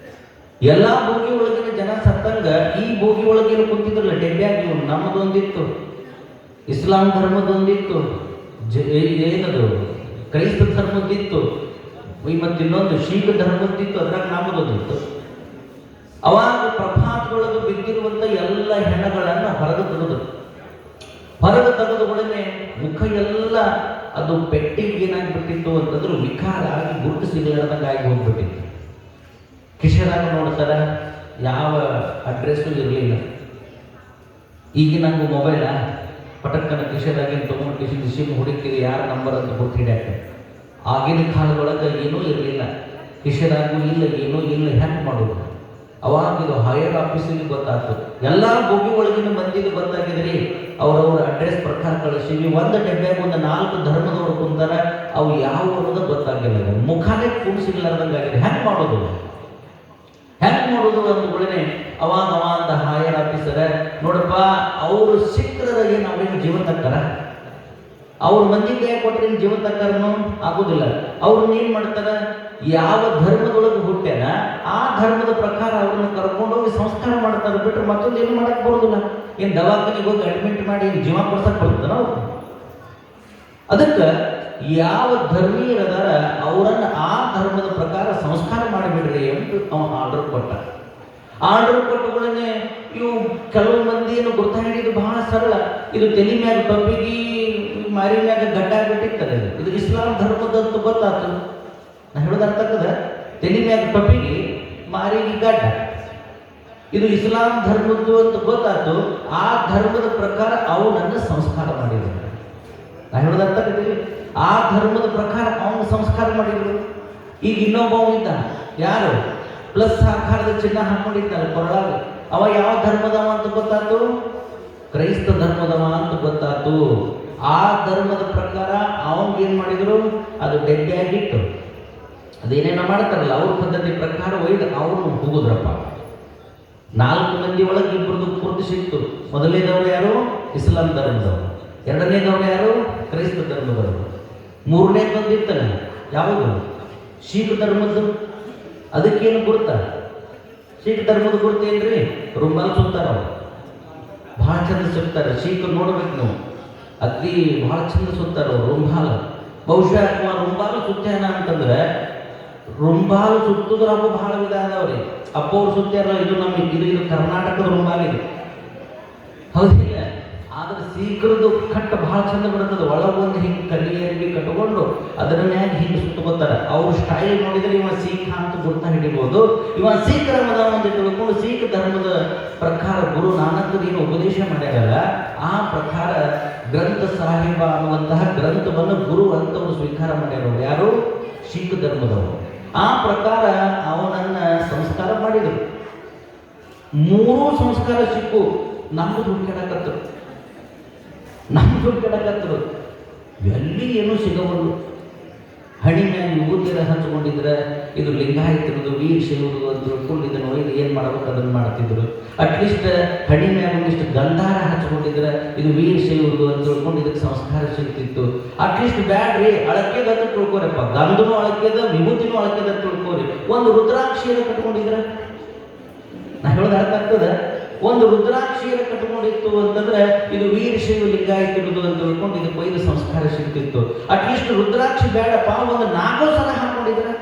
ಎಲ್ಲ ಬೋಗಿ ಒಳಗಿನ ಜನ ಸತ್ತಂಗ ಈ ಬೋಗಿ ಒಳಗೇನು ಕುಂತಿದ್ರಲ್ಲ ಡೆಬ್ಬ್ಯಾಗಿ, ನಮ್ಮದೊಂದಿತ್ತು, ಇಸ್ಲಾಂ ಧರ್ಮದೊಂದಿತ್ತು, ಏನದು ಕ್ರೈಸ್ತ ಧರ್ಮದ್ದಿತ್ತು, ಮತ್ತು ಇನ್ನೊಂದು ಶೀಖ್ ಧರ್ಮದ್ದಿತ್ತು, ಅದ್ರಾಗ ನಮ್ಮದೊಂದಿತ್ತು. ಅವಾಗ ಪ್ರಭಾತದೊಳಗೆ ಬಿದ್ದಿರುವಂಥ ಎಲ್ಲ ಹೆಣಗಳನ್ನು ಹೊರಗೆ ತೆಗೆದುಕೊಳ್ಳೆ ಮುಖ ಎಲ್ಲ ಅದು ಪೆಟ್ಟಿಗೆ ಏನಾಗ್ಬಿಟ್ಟಿತ್ತು ಅಂತಂದ್ರೆ ವಿಕಾರ ಆಗಿ ಗುರುತು ಸಿಗಲಾರ್ದಂಗೆ ಆಗಿ ಹೋಗ್ಬಿಟ್ಟಿತ್ತು. ಕಿಶನಾಗ ನೋಡ್ತಾರೆ, ಯಾವ ಅಡ್ರೆಸ್ಸು ಇರಲಿಲ್ಲ. ಈಗ ನಂಗೆ ಮೊಬೈಲ ಪಟಕ್ಕನ ಕಿಶನಾಗಿನ ತೊಗೊಂಡು ಕಿಶನ್ ಹುಡುಕಿರಿ ಯಾರ ನಂಬರ್ ಅಂತ ಗೊತ್ತು ಹಿಡಿಯಾಕ. ಆಗಿನ ಕಾಲದೊಳಗೆ ಏನೂ ಇರಲಿಲ್ಲ, ಕಿಶನಾಗೂ ಇಲ್ಲ, ಏನೂ ಇಲ್ಲ, ಹೆಂಗೆ ಮಾಡೋದು? ಅವಾಗ ಇದು ಹೈಯರ್ ಆಫೀಸಿಗೆ ಗೊತ್ತಾಗ್ತು. ಎಲ್ಲ ಬೋಗಿ ಒಳಗಿನ ಮಂದಿಗೆ ಗೊತ್ತಾಗಿದ್ರಿ, ಅವ್ರವ್ರ ಅಡ್ರೆಸ್ ಪ್ರಕಾರ ಕಳಿಸಿವಿ. ಒಂದು ಡೆಬ್ಬ್ಯಾಗ ಒಂದು 4 ಧರ್ಮದವ್ರು ಕುಂತಾರ, ಅವು ಯಾವ ಅನ್ನೋದು ಗೊತ್ತಾಗಿಲ್ಲ, ಮುಖಾನೇ ಕೂಡಿಸಿರ್ಲಾರ್ದಂಗೆ ಆಗಿದೆ. ಹೆಂಗೆ ಮಾಡೋದು ಅಂದ್ಗಳೇ ಅವಾಗ ಅಂತ ಹೈಯರ್ ಆಫೀಸರ, ನೋಡಪ್ಪ ಅವರು ಸಿಕ್ಕರ ಏನು ಅವ್ರಿಗೆ ಜೀವನ ತಕ್ಕಾರ, ಅವ್ರ ಮಂದಿ ಕೈ ಕೊಟ್ಟರೆ ಜೀವನ ತಕ್ಕಾರನು ಆಗೋದಿಲ್ಲ. ಅವ್ರನ್ನ ಏನು ಮಾಡ್ತಾರೆ, ಯಾವ ಧರ್ಮದೊಳಗೆ ಹುಟ್ಟ್ಯಾನ ಆ ಧರ್ಮದ ಪ್ರಕಾರ ಅವ್ರನ್ನ ಕರ್ಕೊಂಡೋಗಿ ಸಂಸ್ಕಾರ ಮಾಡ್ತಾರೆ, ಬಿಟ್ಟರೆ ಮತ್ತೊಂದು ಏನು ಮಾಡಕ್ಕೆ ಬರೋದಿಲ್ಲ. ಏನು ದವಾಖಾನೆಗೆ ಹೋಗಿ ಅಡ್ಮಿಟ್ ಮಾಡಿ ಜೀವ ಕೊಡ್ಸಕ್ಕೆ ಬರ್ತದ ನಾವು? ಅದಕ್ಕೆ ಯಾವ ಧರ್ಮೀಯರದಾರ ಅವರನ್ನು ಆ ಧರ್ಮದ ಪ್ರಕಾರ ಸಂಸ್ಕಾರ ಮಾಡಿಬಿಡ್ರಿ ಅಂತ ಅವ ಆರ್ಡರ್ ಕೊಟ್ಟ. ಆರ್ಡರ್ ಕೊಟ್ಟುಗಳನ್ನೇ ಇವು ಕೆಲವು ಮಂದಿಯನ್ನು ಗುರ್ತ ಹಿಡಿದು ಬಹಳ ಸರಳ. ಇದು ತಲೆ ಮ್ಯಾಗ ಟೊಪ್ಪಿಗೆ ಮಾರಿ ಮ್ಯಾಗ ಗಡ್ಡ ಬಿಟ್ಟಿರ್ತಾರೆ. ಇದು ಇಸ್ಲಾಂ ಧರ್ಮದಂತ ಗೊತ್ತಾತು. ನಾ ಹೇಳೋದು ಅರ್ಥ ಆಗ್ತದ? ತಲೆ ಮ್ಯಾಗ ಟೊಪ್ಪಿಗೆ ಮಾರಿಗೆ ಗಡ್ಡ, ಇದು ಇಸ್ಲಾಂ ಧರ್ಮದ್ದು ಅಂತ ಗೊತ್ತಾತು. ಆ ಧರ್ಮದ ಪ್ರಕಾರ ಅವನನ್ನು ಸಂಸ್ಕಾರ ಮಾಡಿದ್ರು. ನಾ ಹೇಳೋದು ಅರ್ಥ ಆಗ್ತದೆ? ಆ ಧರ್ಮದ ಪ್ರಕಾರ ಅವನು ಸಂಸ್ಕಾರ ಮಾಡಿದ್ರು. ಈಗ ಇನ್ನೊಬ್ಬ ಇದ್ದ, ಯಾರು ಪ್ಲಸ್ ಆಕಾರದ ಚಿನ್ನ ಹಾಕೊಂಡಿದ್ದಾನೆ ಕೊರಳಾಗ. ಅವ ಯಾವ ಧರ್ಮದವ ಅಂತ ಗೊತ್ತಾತು? ಕ್ರೈಸ್ತ ಧರ್ಮದವ ಅಂತ ಗೊತ್ತಾತು. ಆ ಧರ್ಮದ ಪ್ರಕಾರ ಅವನಿಗೇನು ಮಾಡಿದ್ರು? ಅದು ಡೆಡ್ಡಿಯಾಗಿಟ್ಟು ಅದೇನೇನೋ ಮಾಡ್ತಾರಲ್ಲ ಅವ್ರ ಪದ್ಧತಿ ಪ್ರಕಾರ ಒಯ್ದು ಅವನು ಹೋಗುದ್ರಪ್ಪ. 4 ಮಂದಿ ಒಳಗೆ ಇಬ್ಬರದು ಪೂರ್ತಿ ಸಿಕ್ತು. ಮೊದಲನೇದವರು ಯಾರು? ಇಸ್ಲಾಂ ಧರ್ಮದವರು. ಎರಡನೇದವರು ಯಾರು? ಕ್ರೈಸ್ತ ಧರ್ಮದವರು. ಮೂರನೇದು ಬಂದಿರ್ತಾನೆ ಯಾವುದು? ಶೀಖ್ ಧರ್ಮದ್ದು. ಅದಕ್ಕೇನು ಗುರುತ? ಶೀಖ್ ಧರ್ಮದ ಗುರುತು ಏನ್ರಿ? ರುಮಾಲ್ ಸುತ್ತಾರ. ಅವರು ಭಾಳ ಚಂದ ಸುತ್ತಾರೆ. ಶೀಖ್ ನೋಡ್ಬೇಕು ನೀವು, ಅಗ್ದಿ ಭಾಳ ಚಂದ ಸುತ್ತಾರ ಅವರು ರುಂಬಾಲ್. ಬಹುಶಃ ರುಂಬಾಲು ಸುತ್ತಾನ ಅಂತಂದ್ರೆ ರುಂಬಾಲು ಸುತ್ತುದ್ರಾಗೂ ಬಹಳ ವಿಧ ಅದಾವ್ರಿ. ಅಪ್ಪವ್ರು ಸುತ್ತಾರಲ್ಲ, ಇದು ಇದು ಕರ್ನಾಟಕದ ರುಂಬಾಲಿದೆ, ಹೌದಿಲ್ಲ? ಆದ್ರೆ ಸೀಕರದು ಕಟ್ಟು ಬಹಳ ಚಂದ ಬರ್ತದೆ. ಒಳಗೊಂದು ಹಿಂಗೆ ಕಲ್ಲಿಯಲ್ಲಿ ಕಟ್ಟಿಕೊಂಡು ಅದರ ಮ್ಯಾಗ ಹಿಂಗೆ ಸುತ್ತಕೋತಾರೆ. ಅವ್ರ ಸ್ಟೈಲ್ ನೋಡಿದ್ರೆ ಇವ ಸೀಖ ಅಂತ ಗುರ್ತ ಹಿಡಿಬೋದು. ಇವ ಸೀಖ್ ಧರ್ಮದ ಅಂತ ತಿಳ್ಕೊಂಡು ಸೀಖ್ ಧರ್ಮದ ಪ್ರಕಾರ ಗುರು ನಾನಕರು ಏನು ಉಪದೇಶ ಮಾಡ್ಯಾರಲ್ಲ, ಆ ಪ್ರಕಾರ ಗ್ರಂಥ ಸಾಹಿಬ ಅನ್ನುವಂತಹ ಗ್ರಂಥವನ್ನು ಗುರು ಅಂತವರು ಸ್ವೀಕಾರ ಮಾಡ್ಯಾರ. ಯಾರು? ಶೀಖ್ ಧರ್ಮದವರು. ಆ ಪ್ರಕಾರ ಅವನನ್ನ ಸಂಸ್ಕಾರ ಮಾಡಿದರು. 3 ಸಂಸ್ಕಾರ ಸಿಕ್ಕು. ನಮ್ದು ಹುಡುಕಾಡಕತ್ತರು, ಎಲ್ಲಿ ಏನೂ ಸಿಗಬಲ್ಲ. ಹಣಿ ಮ್ಯಾಗ ವಿಭೂತಿರ ಹಂಚ್ಕೊಂಡಿದ್ರೆ ಇದು ಲಿಂಗಾಯತರದು ವೀರಶೈವರದು ಅಂತ ತಿಳ್ಕೊಂಡು ಇದನ್ನು ಒಯ್ದು ಏನು ಮಾಡ್ಬೇಕು ಅದನ್ನು ಮಾಡ್ತಿದ್ರು. ಅಟ್ಲೀಸ್ಟ್ ಹಣಿ ಮ್ಯಾಗ ಒಂದಿಷ್ಟು ಗಂಧಾರ ಹಚ್ಕೊಂಡಿದ್ರೆ ಇದು ವೀರಶೈವರದು ಅಂತ ತಿಳ್ಕೊಂಡು ಇದಕ್ಕೆ ಸಂಸ್ಕಾರ ಸಿಗ್ತಿತ್ತು. ಅಟ್ಲೀಸ್ಟ್ ಬ್ಯಾಡ್ರಿ ಅಳಕೆದ ಅಂತ ತಿಳ್ಕೊರಪ್ಪ, ಗಂಧನೂ ಅಳಕೆದ ವಿಭೂತಿನೂ ಅಳಕೆದ ತಿಳ್ಕೊರಿ. ಒಂದು ರುದ್ರಾಕ್ಷಿಯನ್ನು ಕಟ್ಕೊಂಡಿದ್ರೆ, ನಾ ಹೇಳೋದು ಅರ್ಥ ಆಗ್ತದ? ಒಂದು ರುದ್ರಾಕ್ಷಿಯನ್ನು ಕಟ್ಕೊಂಡಿತ್ತು ಅಂತಂದ್ರೆ ಇದು ವೀರಶೈವ ಲಿಂಗಾಯತಿರುವುದು ಅಂತ ತಿಳ್ಕೊಂಡು ಇದಕ್ಕೆ ಒಯ್ದು ಸಂಸ್ಕಾರ ಸಿಗ್ತಿತ್ತು. ಅಟ್ಲೀಸ್ಟ್ ರುದ್ರಾಕ್ಷಿ ಬೇಡಪ್ಪ, ಒಂದು 4 ಸಲ ಹಾಕೊಂಡಿದ್ರೆ,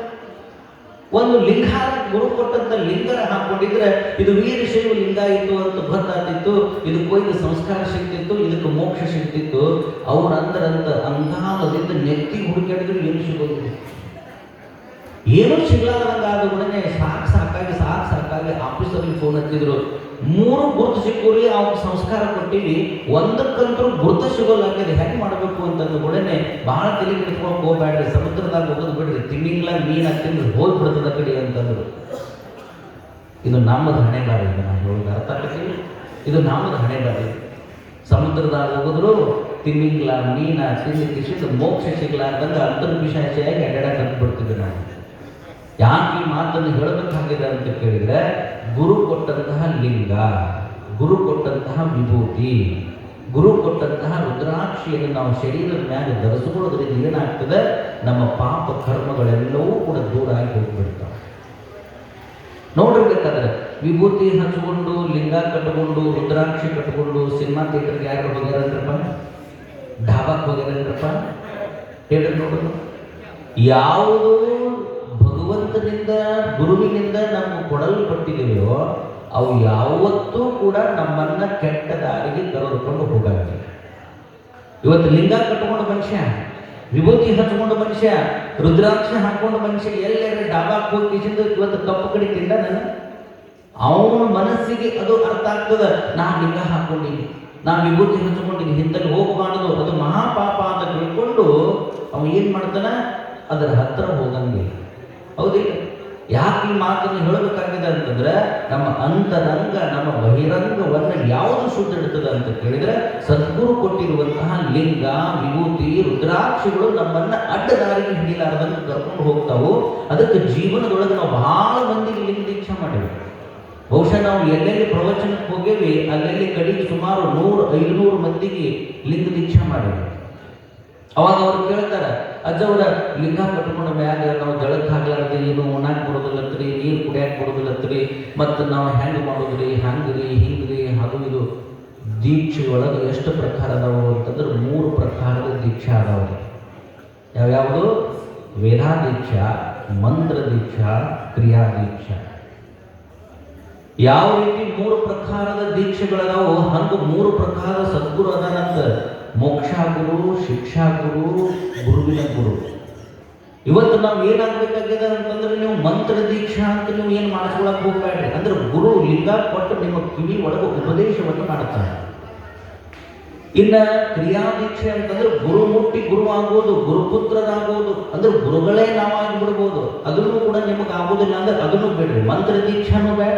ಒಂದು ಲಿಂಗಾರ ಗುರು ಕೊಟ್ಟಂತ ಲಿಂಗರ ಹಾಕೊಂಡಿದ್ರೆ ಇದು ವೀರಶೈವ ಲಿಂಗಾಯಿತು ಅಂತ ಗೊತ್ತಾಗ್ತಿತ್ತು. ಇದಕ್ಕೆ ಒಯ್ದು ಸಂಸ್ಕಾರ ಸಿಗ್ತಿತ್ತು, ಇದಕ್ಕೆ ಮೋಕ್ಷ ಸಿಗ್ತಿತ್ತು. ಅವ್ರ ಅಂದರಂತ ಅಂಗಾಲದಿಂದ ನೆತ್ತಿ ಹುಡುಕಾಡಿದ್ರು ಏನು ಸಿಗೋದಿಲ್ಲ. ಏನೂ ಸಿಗ್ಲಾರ್ದಂಗಾದ ಕೂಡನೆ ಸಾಕಾಗಿ ಆಫೀಸಲ್ಲಿ ಫೋನ್ ಹಚ್ಚಿದ್ರು. 3 ಗುರುತು ಸಿಕ್ಕೂರಿ, ಅವ್ರ ಸಂಸ್ಕಾರ ಕೊಟ್ಟಿವಿ, ಒಂದಕ್ಕಂತರೂ ಗುರುತು ಸಿಗೋಲ್ಲಾಗಿದೆ. ಹೆಂಗೆ ಮಾಡಬೇಕು ಅಂತಂದು ಕೂಡನೆ ಬಹಳ ತಲೆ ಕೆಡ್ಸ್ಕೊಂಡು ಹೋಗ್ಬೇಡ್ರಿ, ಸಮುದ್ರದಾಗ ಹೋಗೋದು ಬಿಡ್ರಿ, ತಿಂಡಿಂಗ್ಲ ಮೀನು ತಿಂದು ಹೋಗ್ಬಿಡ್ತದ ಕಡೆ ಅಂತಂದ್ರು. ಇದು ನಮ್ಮದು ಹಣೆ ಬಾರಿ. ಇದು ನಾನು ಹೇಳೋದು ಅರ್ಥ ಆಗ್ತೀವಿ? ಇದು ನಮ್ಮದು ಹಣೆ ಬಾರಿ. ಸಮುದ್ರದಾಗ ಹೋಗಿದ್ರು ತಿಂಡಿಂಗ್ಲ ಮೀನ ತಿಂದು ಕಿಸಿದು ಮೋಕ್ಷ ಸಿಗ್ಲಾರ್ದಂಗೆ ಅಂತರ್ಪಿಶಾಚಿಯಾಗಿ ಅಡ್ಡಾಡಕ್ಕೆ ಅಂದ್ಬಿಡ್ತಿದ್ವಿ ನಾವು. ಯಾಕೆ ಈ ಮಾತನ್ನು ಹೇಳಬೇಕಾಗಿದೆ ಅಂತ ಕೇಳಿದರೆ, ಗುರು ಕೊಟ್ಟಂತಹ ಲಿಂಗ, ಗುರು ಕೊಟ್ಟಂತಹ ವಿಭೂತಿ, ಗುರು ಕೊಟ್ಟಂತಹ ರುದ್ರಾಕ್ಷಿಯನ್ನು ನಾವು ಶರೀರದ ಮ್ಯಾಲೆ ಧರಿಸಿಕೊಳ್ಳೋದ್ರಿಂದ ಏನಾಗ್ತದೆ? ನಮ್ಮ ಪಾಪ ಕರ್ಮಗಳೆಲ್ಲವೂ ಕೂಡ ದೂರ ಆಗಿ ಹೋಗ್ಬಿಡ್ತಾವೆ. ನೋಡಿರ್ಬೇಕಾದ್ರೆ ವಿಭೂತಿ ಹಚ್ಕೊಂಡು, ಲಿಂಗ ಕಟ್ಟಿಕೊಂಡು, ರುದ್ರಾಕ್ಷಿ ಕಟ್ಟಿಕೊಂಡು ಸಿನಿಮಾ ಥಿಯೇಟರ್ಗೆ ಯಾರು ಹೋಗ್ಯಾರಂದ್ರಪ್ಪ? ಢಾಬಾಕ್ಕೆ ಹೋಗ್ಯಾರಂದ್ರಪ್ಪ? ಹೇಳ್ರಿ ನೋಡೋದು. ಯಾವುದು ಭಗವಂತನಿಂದ ಗುರುವಿನಿಂದ ನಮ್ಗೆ ಕೊಡಲ್ಪಟ್ಟಿದೆಯೋ ಅವು ಯಾವತ್ತೂ ಕೂಡ ನಮ್ಮನ್ನ ಕೆಟ್ಟ ದಾರಿಗೆ ಕರೆದುಕೊಂಡು ಹೋಗಂಗಿಲ್ಲ. ಇವತ್ತು ಲಿಂಗ ಕಟ್ಟಿಕೊಂಡು ಮನುಷ್ಯ, ವಿಭೂತಿ ಹಚ್ಕೊಂಡು ಮನುಷ್ಯ, ರುದ್ರಾಕ್ಷಿ ಹಾಕೊಂಡು ಮನುಷ್ಯ ಎಲ್ಲೆಲ್ಲ ಡಾಬಾಕ್ಕೆ ಹೋಗಿ ಇವತ್ತು ಕಪ್ಪು ಕಡೆ ತಿಂದ ನಾನು, ಅವನ ಮನಸ್ಸಿಗೆ ಅದು ಅರ್ಥ ಆಗ್ತದ. ನಾ ಲಿಂಗ ಹಾಕೊಂಡಿನಿ, ನಾ ವಿಭೂತಿ ಹಚ್ಕೊಂಡಿನಿ, ಹಿಂದಲ್ಲಿ ಹೋಗಬಾರ್ದು, ಅದು ಮಹಾಪಾಪ ಅಂತ ತಿಳ್ಕೊಂಡು ಅವ ಏನು ಮಾಡ್ತಾನ? ಅದರ ಹತ್ರ ಹೋಗಂಗಿಲ್ಲ. ಹೌದಿಲ್ಲ? ಯಾಕೆ ಈ ಮಾತನ್ನು ಹೇಳಬೇಕಾಗಿದೆ ಅಂತಂದ್ರೆ, ನಮ್ಮ ಅಂತರಂಗ ನಮ್ಮ ಬಹಿರಂಗವನ್ನು ಯಾವುದು ಶುದ್ಧ ಇಡ್ತದೆ ಅಂತ ಕೇಳಿದ್ರೆ, ಸದ್ಗುರು ಕೊಟ್ಟಿರುವಂತಹ ಲಿಂಗ, ವಿಭೂತಿ, ರುದ್ರಾಕ್ಷಿಗಳು ನಮ್ಮನ್ನ ಅಡ್ಡದಾರಿಗೆ ಹಿಡಿಲಾರ್ದಂಗೆ ಕರ್ಕೊಂಡು ಹೋಗ್ತಾವು. ಅದಕ್ಕೆ ಜೀವನದೊಳಗೆ ನಾವು ಬಹಳ ಮಂದಿಗೆ ಲಿಂಗ ದೀಕ್ಷೆ ಮಾಡಿವಿ. ಬಹುಶಃ ನಾವು ಎಲ್ಲೆಲ್ಲಿ ಪ್ರವಚನಕ್ಕೆ ಹೋಗೇವಿ ಅಲ್ಲೆಲ್ಲಿ ಕಡೆಗೆ ಸುಮಾರು 100-500 ಮಂದಿಗೆ ಲಿಂಗ ದೀಕ್ಷೆ ಮಾಡಿವಿ. ಅವಾಗ ಅವ್ರು ಕೇಳ್ತಾರೆ, ಅಜ್ಜವ್ರ ಲಿಂಗ ಕಟ್ಕೊಂಡು ಮ್ಯಾಗ ನಾವು ಜಳಕ್ಕೆ ಹಾಕ್ಲಾರ್ದು ಏನು ಉಣ್ಣಾಕ್ ಕೊಡೋದಿಲ್ಲತ್ರಿ, ನೀರು ಕುಡಿಯಾಕೆ ಕೊಡೋದಿಲ್ಲತ್ರಿ, ಮತ್ತು ನಾವು ಹೆಂಗೆ ಮಾಡೋದ್ರಿ, ಹಂಗ್ರಿ ಹಿಂಗ್ರಿ ಅದು ಇದು. ದೀಕ್ಷೆ ಒಳಗೆ ಎಷ್ಟು ಪ್ರಕಾರ ಅದಾವು ಅಂತಂದ್ರೆ 3 ಪ್ರಕಾರದ ದೀಕ್ಷೆ ಅದಾವ. ಯಾವ್ಯಾವುದು? ವೇದಾದೀಕ್ಷಾ, ಮಂತ್ರ ದೀಕ್ಷಾ, ಕ್ರಿಯಾ ದೀಕ್ಷಾ. ಯಾವ ರೀತಿ 3 ಪ್ರಕಾರದ ದೀಕ್ಷೆಗಳದಾವು ಹಂಗ 3 ಪ್ರಕಾರದ ಸದ್ಗುರು ಅದಾನಂತ. ಮೋಕ್ಷಾ ಗುರು, ಶಿಕ್ಷಾ ಗುರು, ಗುರುವಿನ ಗುರು. ಇವತ್ತು ನಾವು ಏನಾಗಬೇಕಾಗಿದೆ ಅಂತಂದ್ರೆ, ನೀವು ಮಂತ್ರ ದೀಕ್ಷಾ ಅಂತ ನೀವು ಏನು ಮಾಡಿಸ್ಕೊಳಕ್ ಹೋಗ್ಬೇಡ್ರಿ. ಅಂದ್ರೆ ಗುರು ಲಿಂಗ ಕೊಟ್ಟು ನಿಮ್ಮ ಕಿವಿ ಒಳಗೆ ಉಪದೇಶವನ್ನು ಮಾಡ್ತಾರೆ. ಇನ್ನ ಕ್ರಿಯಾ ದೀಕ್ಷೆ ಅಂತಂದ್ರೆ ಗುರು ಮುಟ್ಟಿ ಗುರು ಆಗೋದು, ಗುರುಪುತ್ರರಾಗೋದು, ಅಂದ್ರೆ ಗುರುಗಳೇ ನಾವಾಗಿ ಬಿಡ್ಬೋದು. ಅದನ್ನು ಕೂಡ ನಿಮಗೆ ಆಗೋದಿಲ್ಲ ಅಂದ್ರೆ ಅದನ್ನು ಬೇಡ್ರಿ. ಮಂತ್ರ ದೀಕ್ಷಾನೂ ಬೇಡ,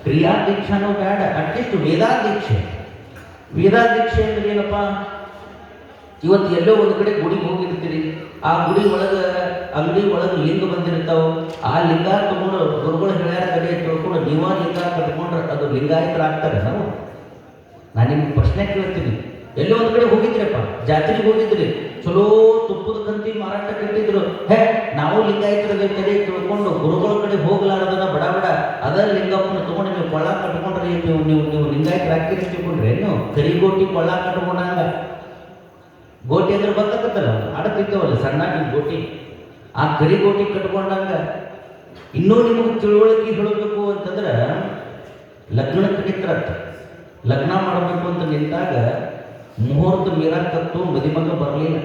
ಕ್ರಿಯಾ ದೀಕ್ಷಾನೂ ಬೇಡ, ಅಟ್ಲೀಸ್ಟ್ ವೇದಾ ದೀಕ್ಷೆ. ವೇದಾ ದೀಕ್ಷೆ ಅಂದ್ರೆ ಏನಪ್ಪ? ಇವತ್ತು ಎಲ್ಲೋ ಒಂದು ಕಡೆ ಗುಡಿಗೆ ಹೋಗಿರ್ತೀರಿ, ಆ ಗುಡಿ ಒಳಗೆ ಅಂಗಡಿ ಒಳಗೆ ಲಿಂಗ ಬಂದಿರ್ತಾವ. ಆ ಲಿಂಗ ತಗೊಂಡು ಗುರುಗಳು ಹೇಳ್ಯಾರ ಕಡೆ ತಿಳ್ಕೊಂಡು ನೀವ ಲಿಂಗ ಕಟ್ಕೊಂಡ್ರೆ ಅದು ಲಿಂಗಾಯತರಾಗ್ತಾರೆ. ನಾನು ನಿಮ್ಗೆ ಪ್ರಶ್ನೆ ಕೇಳ್ತೀನಿ. ಎಲ್ಲೋ ಒಂದು ಕಡೆ ಹೋಗಿದ್ರಪ್ಪ, ಜಾತ್ರೆಗೆ ಹೋಗಿದ್ರಿ, ಚಲೋ ತುಪ್ಪದ ಕಂತಿ ಮಾರಾಟ ಕಟ್ಟಿದ್ರು, ನಾವು ಲಿಂಗಾಯತರ ಕಡೆ ತಿಳ್ಕೊಂಡು ಗುರುಗಳ ಕಡೆ ಹೋಗ್ಲಾರ್ದನ್ನ ಬಡ ಬಡ ಅದ ಲಿಂಗಪ್ಪನ ತಗೊಂಡು ನೀವು ಕೊಳ್ಳ ಕಟ್ಕೊಂಡ್ರೆ ನೀವು ಲಿಂಗಾಯತರ ಹಾಕಿರಿ ತಿಳ್ಕೊಂಡ್ರೆ ಏನು? ಕರಿಗೋಟಿ ಕೊಳ್ಳ ಕಟ್ಕೊಂಡಂಗ. ಗೋಟಿ ಅಂದ್ರೆ ಬರ್ತಕ್ಕಂಥಲ್ಲ, ಆಡತಿದ್ದೇವಲ್ಲ ಸಣ್ಣ ಗೋಟಿ, ಆ ಕರಿಗೋಟಿ ಕಟ್ಕೊಂಡಂಗ. ಇನ್ನೂ ನಿಮಗೆ ತಿಳುವಳಿಕೆ ಹೇಳಬೇಕು ಅಂತಂದ್ರೆ, ಲಗ್ನಕ್ಕೆ ನಿಂತ್ರತ್ತ, ಲಗ್ನ ಮಾಡಬೇಕು ಅಂತ ನಿಂತಾಗ ಮುಹೂರ್ತ ಮೀರಾಕತ್ತು ಮದಿಮಗ ಬರಲಿಲ್ಲ.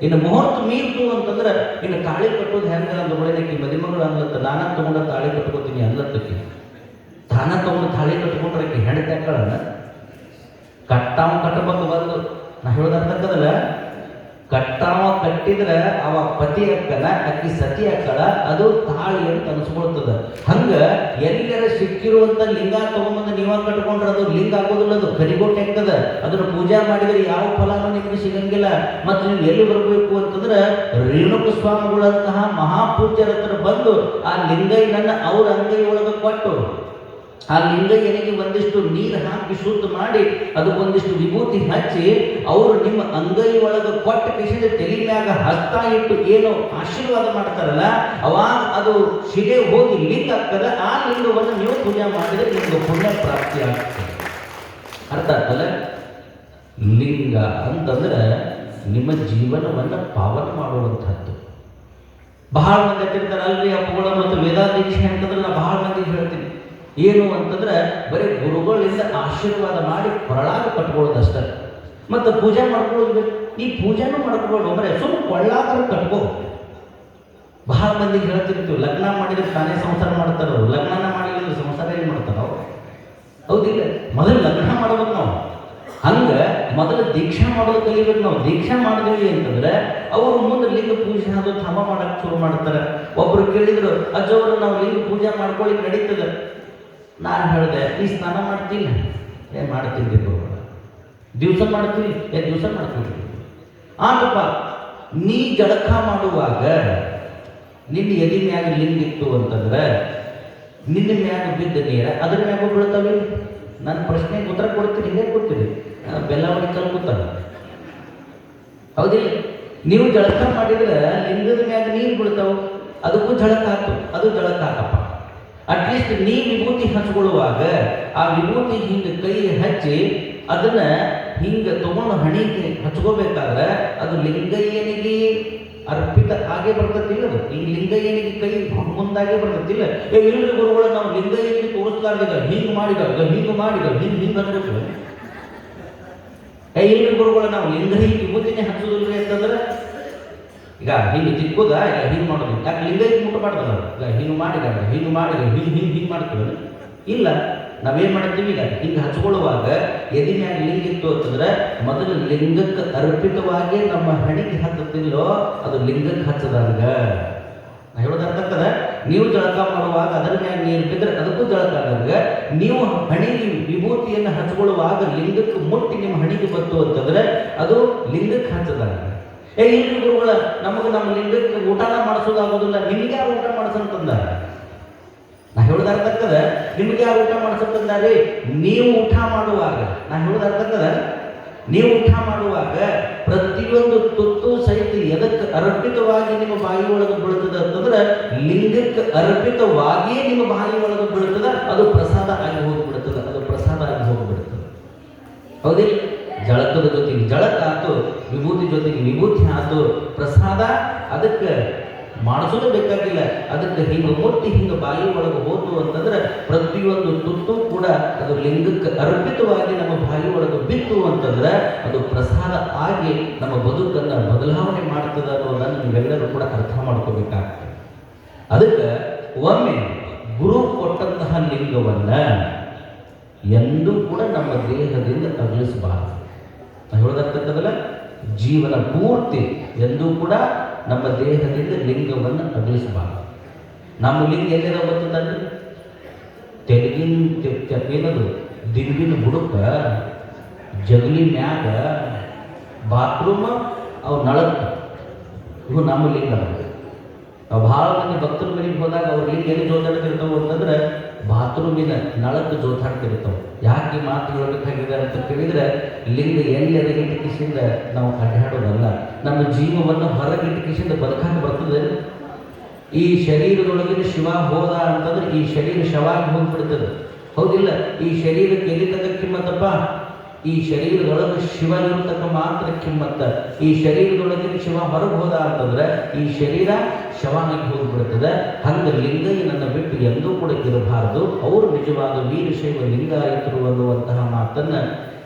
ಇನ್ನು ಮುಹೂರ್ತ ಮೀರ್ತು ಅಂತಂದ್ರೆ ಇನ್ನು ತಾಳಿ ಕಟ್ಟೋದು ಹೆಂಗ ಅಂದ್ರೊಳಗೆ ಮದಿಮಗಳು ಅನ್ಲತ್ತ, ನಾನ ತಗೊಂಡ ತಾಳಿ ಕಟ್ಕೋತೀನಿ ಅನ್ಲತ್ತಕ್ಕೆ. ತಾನ ತಗೊಂಡು ತಾಳಿ ಕಟ್ಕೊಂಡ್ರೆ ಹೆಂಡತಿ ಹಾಕಳನ್ನ ಕಟ್ಟಾವ ಕಟ್ಟಬೇಕು ಬಂದು. ನಾ ಹೇಳೋದಕ್ಕದಲ್ಲ, ಕಟ್ಟಾವ ಕಟ್ಟಿದ್ರೆ ಅವ ಪತಿ ಅಕ್ಕನ, ಅಕ್ಕಿ ಸತಿ ಅಕ್ಕಳ, ಅದು ತಾಳಿ ಅಂತ ಅನ್ಸ್ಕೊಳ್ತದ. ಹಂಗ ಎಲ್ಲರ ಸಿಕ್ಕಿರುವಂತ ಲಿಂಗ ತಗೊಂಬಂದು ನೀವ ಕಟ್ಕೊಂಡ್ರೆ ಅದು ಲಿಂಗ ಆಗೋದಿಲ್ಲ, ಅದು ಕರಿಗೋಟೆ ಆಗ್ತದ. ಅದನ್ನು ಪೂಜಾ ಮಾಡಿದ್ರೆ ಯಾವ ಫಲನೂ ನಿಮ್ಗೆ ಸಿಗಂಗಿಲ್ಲ. ಮತ್ತು ನೀವು ಎಲ್ಲಿ ಬರಬೇಕು ಅಂತಂದ್ರೆ ರೇಣುಕ ಸ್ವಾಮಿಗಳಂತಹ ಮಹಾಪೂಜ್ಯರ ಹತ್ರ ಬಂದು ಆ ಲಿಂಗಯ್ಯನನ್ನ ಅವ್ರ ಅಂಗೈ ಒಳಗೆ ಕೊಟ್ಟು, ಆ ಲಿಂಗಯ್ಯನಿಗೆ ಒಂದಿಷ್ಟು ನೀರು ಹಾಕಿ ಶುದ್ಧ ಮಾಡಿ ಅದಕ್ಕೊಂದಿಷ್ಟು ವಿಭೂತಿ ಹಚ್ಚಿ ಅವರು ನಿಮ್ಮ ಅಂಗೈ ಒಳಗೆ ಕೊಟ್ಟ ಕಿಸಿದ ತಲೆ ಮ್ಯಾಗ ಹಸ್ತ ಇಟ್ಟು ಏನು ಆಶೀರ್ವಾದ ಮಾಡ್ತಾರಲ್ಲ, ಅವಾಗ ಅದು ಶಿಲೆ ಹೋಗಿ ಲಿಂಗ ಆಗ್ತದೆ. ಆ ಲಿಂಗವನ್ನು ನೀವು ಪೂಜೆ ಮಾಡಿದ್ರೆ ನಿಮ್ಗೆ ಪುಣ್ಯ ಪ್ರಾಪ್ತಿ ಆಗ್ತದೆ. ಅರ್ಥ ಆಗ್ತಲ್ಲ? ಲಿಂಗ ಅಂತಂದ್ರೆ ನಿಮ್ಮ ಜೀವನವನ್ನು ಪಾವನ ಮಾಡುವಂಥದ್ದು. ಬಹಳ ಮಂದಿ ಹೇಳ್ತಿರ್ತಾರೆ, ಅಲ್ರಿ ಅಪ್ಪುಗಳ ಮತ್ತು ವೇದಾದೀಕ್ಷೆ ಅಂತಂದ್ರೆ ನಾ ಬಹಳ ಮಂದಿಗೆ ಹೇಳ್ತೀನಿ, ಏನು ಅಂತಂದ್ರೆ ಬರೀ ಗುರುಗಳಿಂದ ಆಶೀರ್ವಾದ ಮಾಡಿ ಕೊರಳಾಗ ಕಟ್ಕೊಳ್ಳೋದಷ್ಟೇ, ಮತ್ತು ಪೂಜೆ ಮಾಡ್ಕೊಳ್ಳೋದು. ಈ ಪೂಜೆನೂ ಮಾಡ್ಕೊಳ್ಳೋದು ಬರೀ ಸುಮ್ಮನೆ ಕೊಳ್ಳಾದರೂ ಕಟ್ಕೋ. ಬಹಳ ಮಂದಿಗೆ ಹೇಳ್ತಿರ್ತೀವಿ, ಲಗ್ನ ಮಾಡಿದ್ರೆ ತಾನೇ ಸಂಸಾರ ಮಾಡ್ತಾರ, ಲಗ್ನ ಮಾಡಿದ್ರೆ ಸಂಸಾರ ಏನು ಮಾಡ್ತಾರ ಅವ್ರು? ಹೌದಿಲ್ಲ? ಮೊದಲು ಲಗ್ನ ಮಾಡ್ಬೇಕು ನಾವು. ಹಂಗೆ ಮೊದಲು ದೀಕ್ಷಾ ಮಾಡೋದು ಕಲಿಬೇಕು ನಾವು. ದೀಕ್ಷಾ ಮಾಡಿದ್ವಿ ಅಂತಂದ್ರೆ ಅವರು ಮುಂದೆ ಲಿಂಗ ಪೂಜೆ ಅದು ಥಮ ಮಾಡಕ್ಕೆ ಶುರು ಮಾಡ್ತಾರೆ. ಒಬ್ರು ಕೇಳಿದ್ರು, ಅಜ್ಜವರು ನಾವು ಲಿಂಗ ಪೂಜೆ ಮಾಡ್ಕೊಳ್ಳಿಕ್ಕೆ ನಡೀತದೆ. ನಾನು ಹೇಳಿದೆ, ಈ ಸ್ನಾನ ಮಾಡ್ತೀನಿ, ಮಾಡ್ತಿದ್ದೆ ದಿವಸ ಮಾಡ್ತೀವಿ, ದಿವಸ ಮಾಡ್ತೀವಿ. ಆಗಪ್ಪ, ನೀ ಜಳಕ ಮಾಡುವಾಗ ನಿನ್ನ ಎದಿ ಮ್ಯಾಗ ಲಿಂಗಿತ್ತು ಅಂತಂದ್ರೆ ನಿನ್ನ ಮ್ಯಾಗ ಬಿದ್ದ ನೀರ ಅದ್ರ ಮ್ಯಾಗ ಬೀಳ್ತಾವೆ. ನನ್ನ ಪ್ರಶ್ನೆಗೆ ಉತ್ತರ ಕೊಡ್ತೀನಿ, ಹಿಂಗೆ ಕೊಡ್ತೀರಿ, ಬೆಲ್ಲವಣಿ ಕಲ್ಕುತ್ತಾರೆ. ಹೌದಿಲ್ಲ? ನೀವು ಜಳಕ ಮಾಡಿದ್ರೆ ಲಿಂಗದ ಮ್ಯಾಗ ನೀರು ಬೀಳ್ತಾವೆ, ಅದಕ್ಕೂ ಜಳಕ ಆಯ್ತು, ಅದು ಜಳಕ ಹಾಕಪ್ಪ. ಅಟ್ಲೀಸ್ಟ್ ನೀ ವಿಭೂತಿ ಹಚ್ಕೊಳ್ಳುವಾಗ ಆ ವಿಭೂತಿ ಹಿಂಗೆ ಕೈ ಹಚ್ಚಿ ಅದನ್ನ ಹಿಂಗೆ ತಗೊಂಡು ಹಣಿಗೆ ಹಚ್ಕೋಬೇಕಾದ್ರೆ ಅದು ಲಿಂಗಯ್ಯನಿಗೆ ಅರ್ಪಿತ ಆಗೇ ಬರ್ತತಿಲ್ಲ. ಅದು ಈ ಲಿಂಗಯ್ಯನಿಗೆ ಕೈ ಮುಂದಾಗೆ ಬರ್ತತಿಲ್ಲ. ಇಲ್ರಿ ಗುರುಗಳು, ನಾವು ಲಿಂಗಯ್ಯನಿಗೆ ತೋರಿಸ್ಲಾರ್ದಾಗ ಹಿಂಗೆ ಮಾಡಿದ ಹಿಂಗೆ ಮಾಡಿದ ಹಿಂಗೆ ಅನ್ಬೇಕು. ಇಲ್ರಿ ಗುರುಗಳು, ನಾವು ಲಿಂಗಯ್ಯ ವಿಭೂತಿನೇ ಹಚ್ಚೋದಿಲ್ರಿ ಅಂತಂದ್ರೆ ಈಗ ಹಿಂಗೆ ತಿಕ್ಕೋದ, ಈಗ ಹಿಂಗೆ ಮಾಡೋದು. ಯಾಕೆ ಲಿಂಗೈಗೆ ಮುಟ್ಟಬಾರ್ದಲ್ಲ, ಈಗ ಹಿಂಗೆ ಮಾಡಿದ ಹಿಂಗೆ ಹಿಂಗೆ ಮಾಡ್ತೀವಿ. ಇಲ್ಲ, ನಾವೇನು ಮಾಡ್ತೀವಿ, ಈಗ ಹಿಂಗೆ ಹಚ್ಕೊಳ್ಳುವಾಗ ಎದಿ ಮ್ಯಾಗ ಲಿಂಗ ಇತ್ತು ಅಂತಂದ್ರೆ ಮೊದಲು ಲಿಂಗಕ್ಕೆ ಅರ್ಪಿತವಾಗಿ ನಮ್ಮ ಹಣಿಗೆ ಹತ್ತತಿಲ್ಲೋ ಅದು ಲಿಂಗಕ್ಕೆ ಹಚ್ಚದಂಗ. ನಾ ಹೇಳೋದು ಅರ್ಥ ಆಗ್ತದ? ನೀವು ಜಳಕ ಮಾಡುವಾಗ ಅದರ ಮ್ಯಾಗ ನೀರು ಬಿದ್ದರೆ ಅದಕ್ಕೂ ಜಳಕ ಆದಂಗ, ನೀವು ಹಣಿಗೆ ವಿಭೂತಿಯನ್ನು ಹಚ್ಕೊಳ್ಳುವಾಗ ಲಿಂಗಕ್ಕೆ ಮುಟ್ಟಿ ನಿಮ್ಮ ಹಣಿಗೆ ಬತ್ತು ಅಂತಂದ್ರೆ ಅದು ಲಿಂಗಕ್ಕೆ ಹಚ್ಚದಂಗ. ಇಲ್ರಿ ಗುರುಗಳ, ನಮಗೆ ನಮ್ಮ ಲಿಂಗಕ್ಕೆ ಊಟನ ಮಾಡಿಸೋದಾಗೋದಿಲ್ಲ, ನಿಮಗೆ ಯಾರು ಊಟ ಮಾಡಿಸಂತಂದ? ನಾ ಹೇಳೋದು ಅರ್ಥ ಆಗ್ತದ? ನಿಮಗೆ ಯಾರು ಊಟ ಮಾಡಿಸಂತಂದಾರಿ? ನೀವು ಊಟ ಮಾಡುವಾಗ, ನಾ ಹೇಳೋದು ಅರ್ಥ ಆಗ್ತದ? ನೀವು ಊಟ ಮಾಡುವಾಗ ಪ್ರತಿಯೊಂದು ತುತ್ತು ಸಹಿತ ಎದಕ್ಕೆ ಅರ್ಪಿತವಾಗಿ ನಿಮ್ಮ ಬಾಯಿ ಒಳಗೆ ಬೀಳ್ತದೆ ಅಂತಂದ್ರೆ ಲಿಂಗಕ್ಕೆ ಅರ್ಪಿತವಾಗಿಯೇ ನಿಮ್ಮ ಬಾಯಿ ಒಳಗೆ ಬೀಳ್ತದೆ, ಅದು ಪ್ರಸಾದ ಆಗಿ ಹೋಗಿಬಿಡ್ತದೆ, ಅದು ಪ್ರಸಾದ ಆಗಿ ಹೋಗಿಬಿಡ್ತದೆ. ಹೌದಿಲ್ಲ? ಜಳಕದ ಜೊತೆಗೆ ಜಳಕ ಆತು, ವಿಭೂತಿ ಜೊತೆಗೆ ವಿಭೂತಿ ಆತು, ಪ್ರಸಾದ ಅದಕ್ಕೆ ಮಾಡಿಸೋದು ಬೇಕಾಗಿಲ್ಲ. ಅದಕ್ಕೆ ಹಿಂಗೆ ಮುಟ್ಟಿ ಹಿಂಗೆ ಬಾಯಿ ಒಳಗೆ ಹೋತು ಅಂತಂದ್ರೆ ಪ್ರತಿಯೊಂದು ತುತ್ತು ಕೂಡ ಅದು ಲಿಂಗಕ್ಕೆ ಅರ್ಪಿತವಾಗಿ ನಮ್ಮ ಬಾಯಿ ಒಳಗೆ ಬಿತ್ತು ಅಂತಂದ್ರೆ ಅದು ಪ್ರಸಾದ ಆಗಿ ನಮ್ಮ ಬದುಕನ್ನು ಬದಲಾವಣೆ ಮಾಡ್ತದೆ ಅನ್ನೋದನ್ನು ನೀವೆಲ್ಲರೂ ಕೂಡ ಅರ್ಥ ಮಾಡ್ಕೋಬೇಕಾಗ್ತದೆ. ಅದಕ್ಕೆ ಒಮ್ಮೆ ಗುರು ಕೊಟ್ಟಂತಹ ಲಿಂಗವನ್ನ ಎಂದೂ ಕೂಡ ನಮ್ಮ ದೇಹದಿಂದ ಅಗಲಿಸಬಾರದು. ಹೇಳೋದಾಗ್ತಕ್ಕದಲ್ಲ, ಜೀವನ ಪೂರ್ತಿ ಎಂದೂ ಕೂಡ ನಮ್ಮ ದೇಹದಿಂದ ಲಿಂಗವನ್ನು ಅಗಲಿಸಬಾರದು. ನಮ್ಮ ಲಿಂಗ ಎಲ್ಲಿರೋ ಗೊತ್ತದಲ್ರಿ? ಏನದು ದಿಂಬಿನ ಬುಡಕ, ಜಗಲಿ ಮ್ಯಾಗ, ಬಾತ್ರೂಮ್, ಅವು ನಳಕ, ಇವು ನಮ್ಮ ಲಿಂಗ. ನಾವು ಭಾಳ ಮಂದಿ ಭಕ್ತರ ಮನೆಗೆ ಹೋದಾಗ ಅವ್ರ ಲಿಂಗ ಎಲ್ಲಿ ಜೋತಾಡ್ತಿರ್ತಾವೆ ಅಂತಂದ್ರೆ ಬಾತ್ರೂಮಿನ ನಳಕ್ಕೆ ಜೋತಾಡ್ತಿರ್ತಾವೆ. ಯಾಕೆ ಈ ಮಾತು ಹೇಳಬೇಕಾಗಿದೆ ಅಂತ ಕೇಳಿದರೆ, ಲಿಂಗ ಎಲ್ಲೆರಗಿಟ್ಟಿಸಿಂದ ನಾವು ಅಡ್ಡಾಡೋದಲ್ಲ, ನಮ್ಮ ಜೀವವನ್ನು ಹೊರಗಿಟ್ಟಿಸಿಂದ ಬದುಕಾಕ ಬರ್ತದೆ. ಈ ಶರೀರದೊಳಗಿನ ಶಿವ ಹೋದ ಅಂತಂದ್ರೆ ಈ ಶರೀರ ಶವಾಗಿ ಹೋಗ್ಬಿಡ್ತದೆ, ಹೌದಿಲ್ಲ? ಈ ಶರೀರಕ್ಕೆ ಎಲ್ಲಿ ತಕ್ಕ ಕಿಮ್ಮತ್ತಪ್ಪ? ಈ ಶರೀರದೊಳಗೆ ಶಿವ ಇರತಕ್ಕ ಮಾತ್ರ ಕಿಮ್ಮತ್ತ. ಈ ಶರೀರದೊಳಗಿನ ಶಿವ ಹೊರಗೆ ಹೋದ ಅಂತಂದ್ರೆ ಈ ಶರೀರ ಶವಾನಿಗೆ ಹೋಗ್ಬಿಡ್ತದೆ. ಹಂಗೆ ಲಿಂಗಯ್ಯನನ್ನು ಬಿಟ್ಟು ಎಂದೂ ಕೂಡ ಇರಬಾರದು. ಅವರು ನಿಜವಾದ ವೀರಶೈವ ಲಿಂಗಾಯತರು ಅನ್ನುವಂತಹ ಮಾತನ್ನ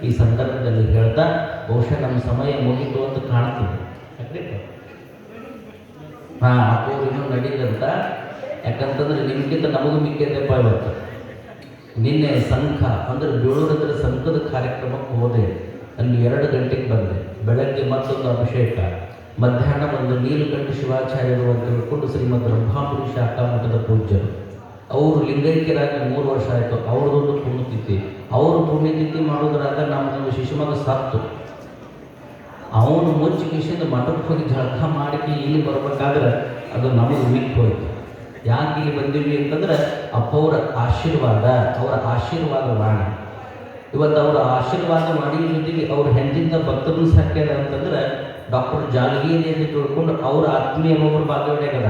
ಈ ಸಂದರ್ಭದಲ್ಲಿ ಹೇಳ್ತಾ, ಬಹುಶಃ ನಮ್ಮ ಸಮಯ ಮುಗಿತು ಅಂತ ಕಾಣ್ತೀವಿ. ಅಪ್ಪವ್ರು ಇನ್ನೂ ನಡೀದಂತ, ಯಾಕಂತಂದ್ರೆ ನಿಮ್ಗಿಂತ ನಮಗೂ ಮಿಕ್ಕಿದ್ದಪ್ಪ ಇವತ್ತು. ನಿನ್ನೆ ಸಂಘ ಅಂದರೆ ಬೇಳೂರದ್ರ ಸಂಘದ ಕಾರ್ಯಕ್ರಮಕ್ಕೆ ಹೋದೆ. ಅಲ್ಲಿ 2 ಗಂಟೆಗೆ ಬಂದೆ. ಬೆಳಗ್ಗೆ ಮತ್ತೊಂದು ಅಭಿಷೇಕ, ಮಧ್ಯಾಹ್ನ ಒಂದು ನೀಲಕಂಠ ಶಿವಾಚಾರ್ಯರು ಅಂತ ಹೇಳ್ಕೊಂಡು ಶ್ರೀಮದ್ ರಂಭಾಪುರಿ ಶಾಖಾ ಮಠದ ಪೂಜ್ಯರು, ಅವರು ಲಿಂಗೈಕ್ಯರಾಗಿ 3 ವರ್ಷ ಆಯಿತು. ಅವ್ರದ್ದೊಂದು ಪುಣ್ಯತಿಥಿ. ಅವರು ಪುಣ್ಯತಿಥಿ ಮಾಡೋದ್ರಾಗ ನಮ್ಮ ಶಿಶುಮಗ ಸತ್ತು. ಅವನು ಮುಚ್ಚಿ ಕಿಶಿಂದ ಮಠಕ್ಕೆ ಹೋಗಿ ಜಳಕ ಮಾಡಿ ಇಲ್ಲಿ ಬರ್ಬೇಕಾದ್ರೆ ಅದು ನಮಗೆ ಮಿಕ್ ಹೋಯ್ತು. ಯಾಕೆ ಇಲ್ಲಿ ಬಂದೀವಿ ಅಂತಂದ್ರೆ ಅಪ್ಪವರ ಆಶೀರ್ವಾದ, ಅವರ ಆಶೀರ್ವಾದ ವಾಣಿ. ಇವತ್ತು ಅವರ ಆಶೀರ್ವಾದ ವಾಣಿ ಜೊತೆಗೆ ಅವ್ರ ಹೆಂಡಿಂದ ಭಕ್ತರನ್ನು ಸಾಕ್ಯಾರ ಅಂತಂದ್ರೆ ಡಾಕ್ಟರ್ ಜಾಲಗೇರಿ ಅಂತ ತಿಳ್ಕೊಂಡು ಅವ್ರ ಆತ್ಮೀಯ ಒಬ್ಬರು ಭಾಗವಹಿಸ್ಯಾರ.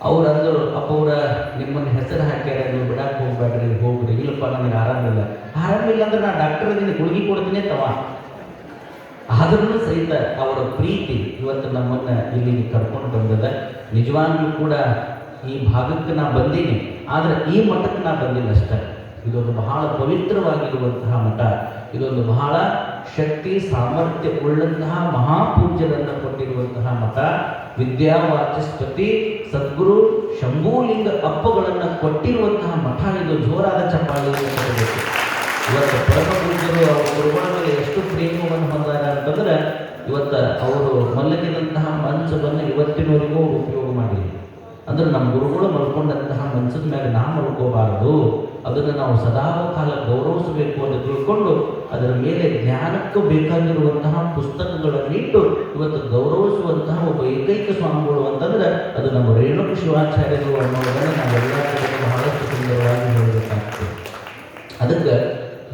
ಅವ್ರು ಅಂದರು, ಅಪ್ಪವ್ರ ನಿಮ್ಮನ್ನು ಹೆಸರು ಹಾಕ್ಯಾರ, ನೀವು ಬಿಡಕ್ಕೆ ಹೋಗ್ಬೇಡ್ರಿ, ಹೋಗ್ರಿ. ಇಲ್ಲಪ್ಪ ನನಗೆ ಆರಾಮಿಲ್ಲ. ಆರಾಮಿಲ್ಲ ಅಂದ್ರೆ ನಾನು ಡಾಕ್ಟರ್ ಅದನ್ನು ಗುಳಿಗೆ ಕೊಡ್ತೀನಿ ತವ. ಆದ್ರೂ ಸಹಿತ ಅವರ ಪ್ರೀತಿ ಇವತ್ತು ನಮ್ಮನ್ನು ಇಲ್ಲಿಗೆ ಕರ್ಕೊಂಡು ಬಂದದ. ನಿಜವಾಗ್ಲೂ ಕೂಡ ಈ ಭಾಗಕ್ಕೆ ನಾ ಬಂದೀನಿ, ಆದರೆ ಈ ಮಠಕ್ಕೆ ನಾ ಬಂದಿಲ್ಲ ಅಷ್ಟೇ. ಇದೊಂದು ಬಹಳ ಪವಿತ್ರವಾಗಿರುವಂತಹ ಮಠ. ಇದೊಂದು ಬಹಳ ಶಕ್ತಿ ಸಾಮರ್ಥ್ಯ ಉಳ್ಳಂತಹ ಮಹಾಪೂಜ್ಯರನ್ನು ಕೊಟ್ಟಿರುವಂತಹ ಮಠ. ವಿದ್ಯಾವಾಚಸ್ಪತಿ ಸದ್ಗುರು ಶಂಭೂಲಿಂಗ ಅಪ್ಪಗಳನ್ನು ಕೊಟ್ಟಿರುವಂತಹ ಮಠ ಇದು. ಜೋರಾದ ಚಪ್ಪಾಳೆ ಕೊಡಬೇಕು. ಇವತ್ತು ಪರಮ ಪೂಜ್ಯರು ಅವರ ಗುರುಗಳ ಮೇಲೆ ಎಷ್ಟು ಪ್ರೇಮವನ್ನು ಹೊಂದಾರ ಅಂತಂದ್ರೆ ಇವತ್ತು ಅವರು ಮಲಗಿದಂತಹ ಮಂಚವನ್ನು ಇವತ್ತಿನವರೆಗೂ ಉಪಯೋಗ ಮಾಡಿ. ಅಂದ್ರೆ ನಮ್ಮ ಗುರುಗಳು ಮಲ್ಕೊಂಡಂತಹ ಮಂಚದ ಮೇಲೆ ನಾವು ಮಲ್ಕೋಬಾರದು, ಅದನ್ನು ನಾವು ಸದಾಕಾಲ ಗೌರವಿಸಬೇಕು ಅಂತ ತಿಳ್ಕೊಂಡು ಅದರ ಮೇಲೆ ಜ್ಞಾನಕ್ಕೂ ಬೇಕಾಗಿರುವಂತಹ ಪುಸ್ತಕಗಳನ್ನಿಟ್ಟು ಇವತ್ತು ಗೌರವಿಸುವಂತಹ ಒಬ್ಬ ಏಕೈಕ ಸ್ವಾಮಿಗಳು ಅಂತಂದ್ರೆ ಅದು ನಮ್ಮ ರೇಣುಕ ಶಿವಾಚಾರ್ಯರು ಅನ್ನೋದನ್ನು ನಾವೆಲ್ಲ ಬಹಳಷ್ಟು ಸುಂದರವಾಗಿ ಹೇಳಬೇಕಾಗ್ತದೆ. ಅದಕ್ಕೆ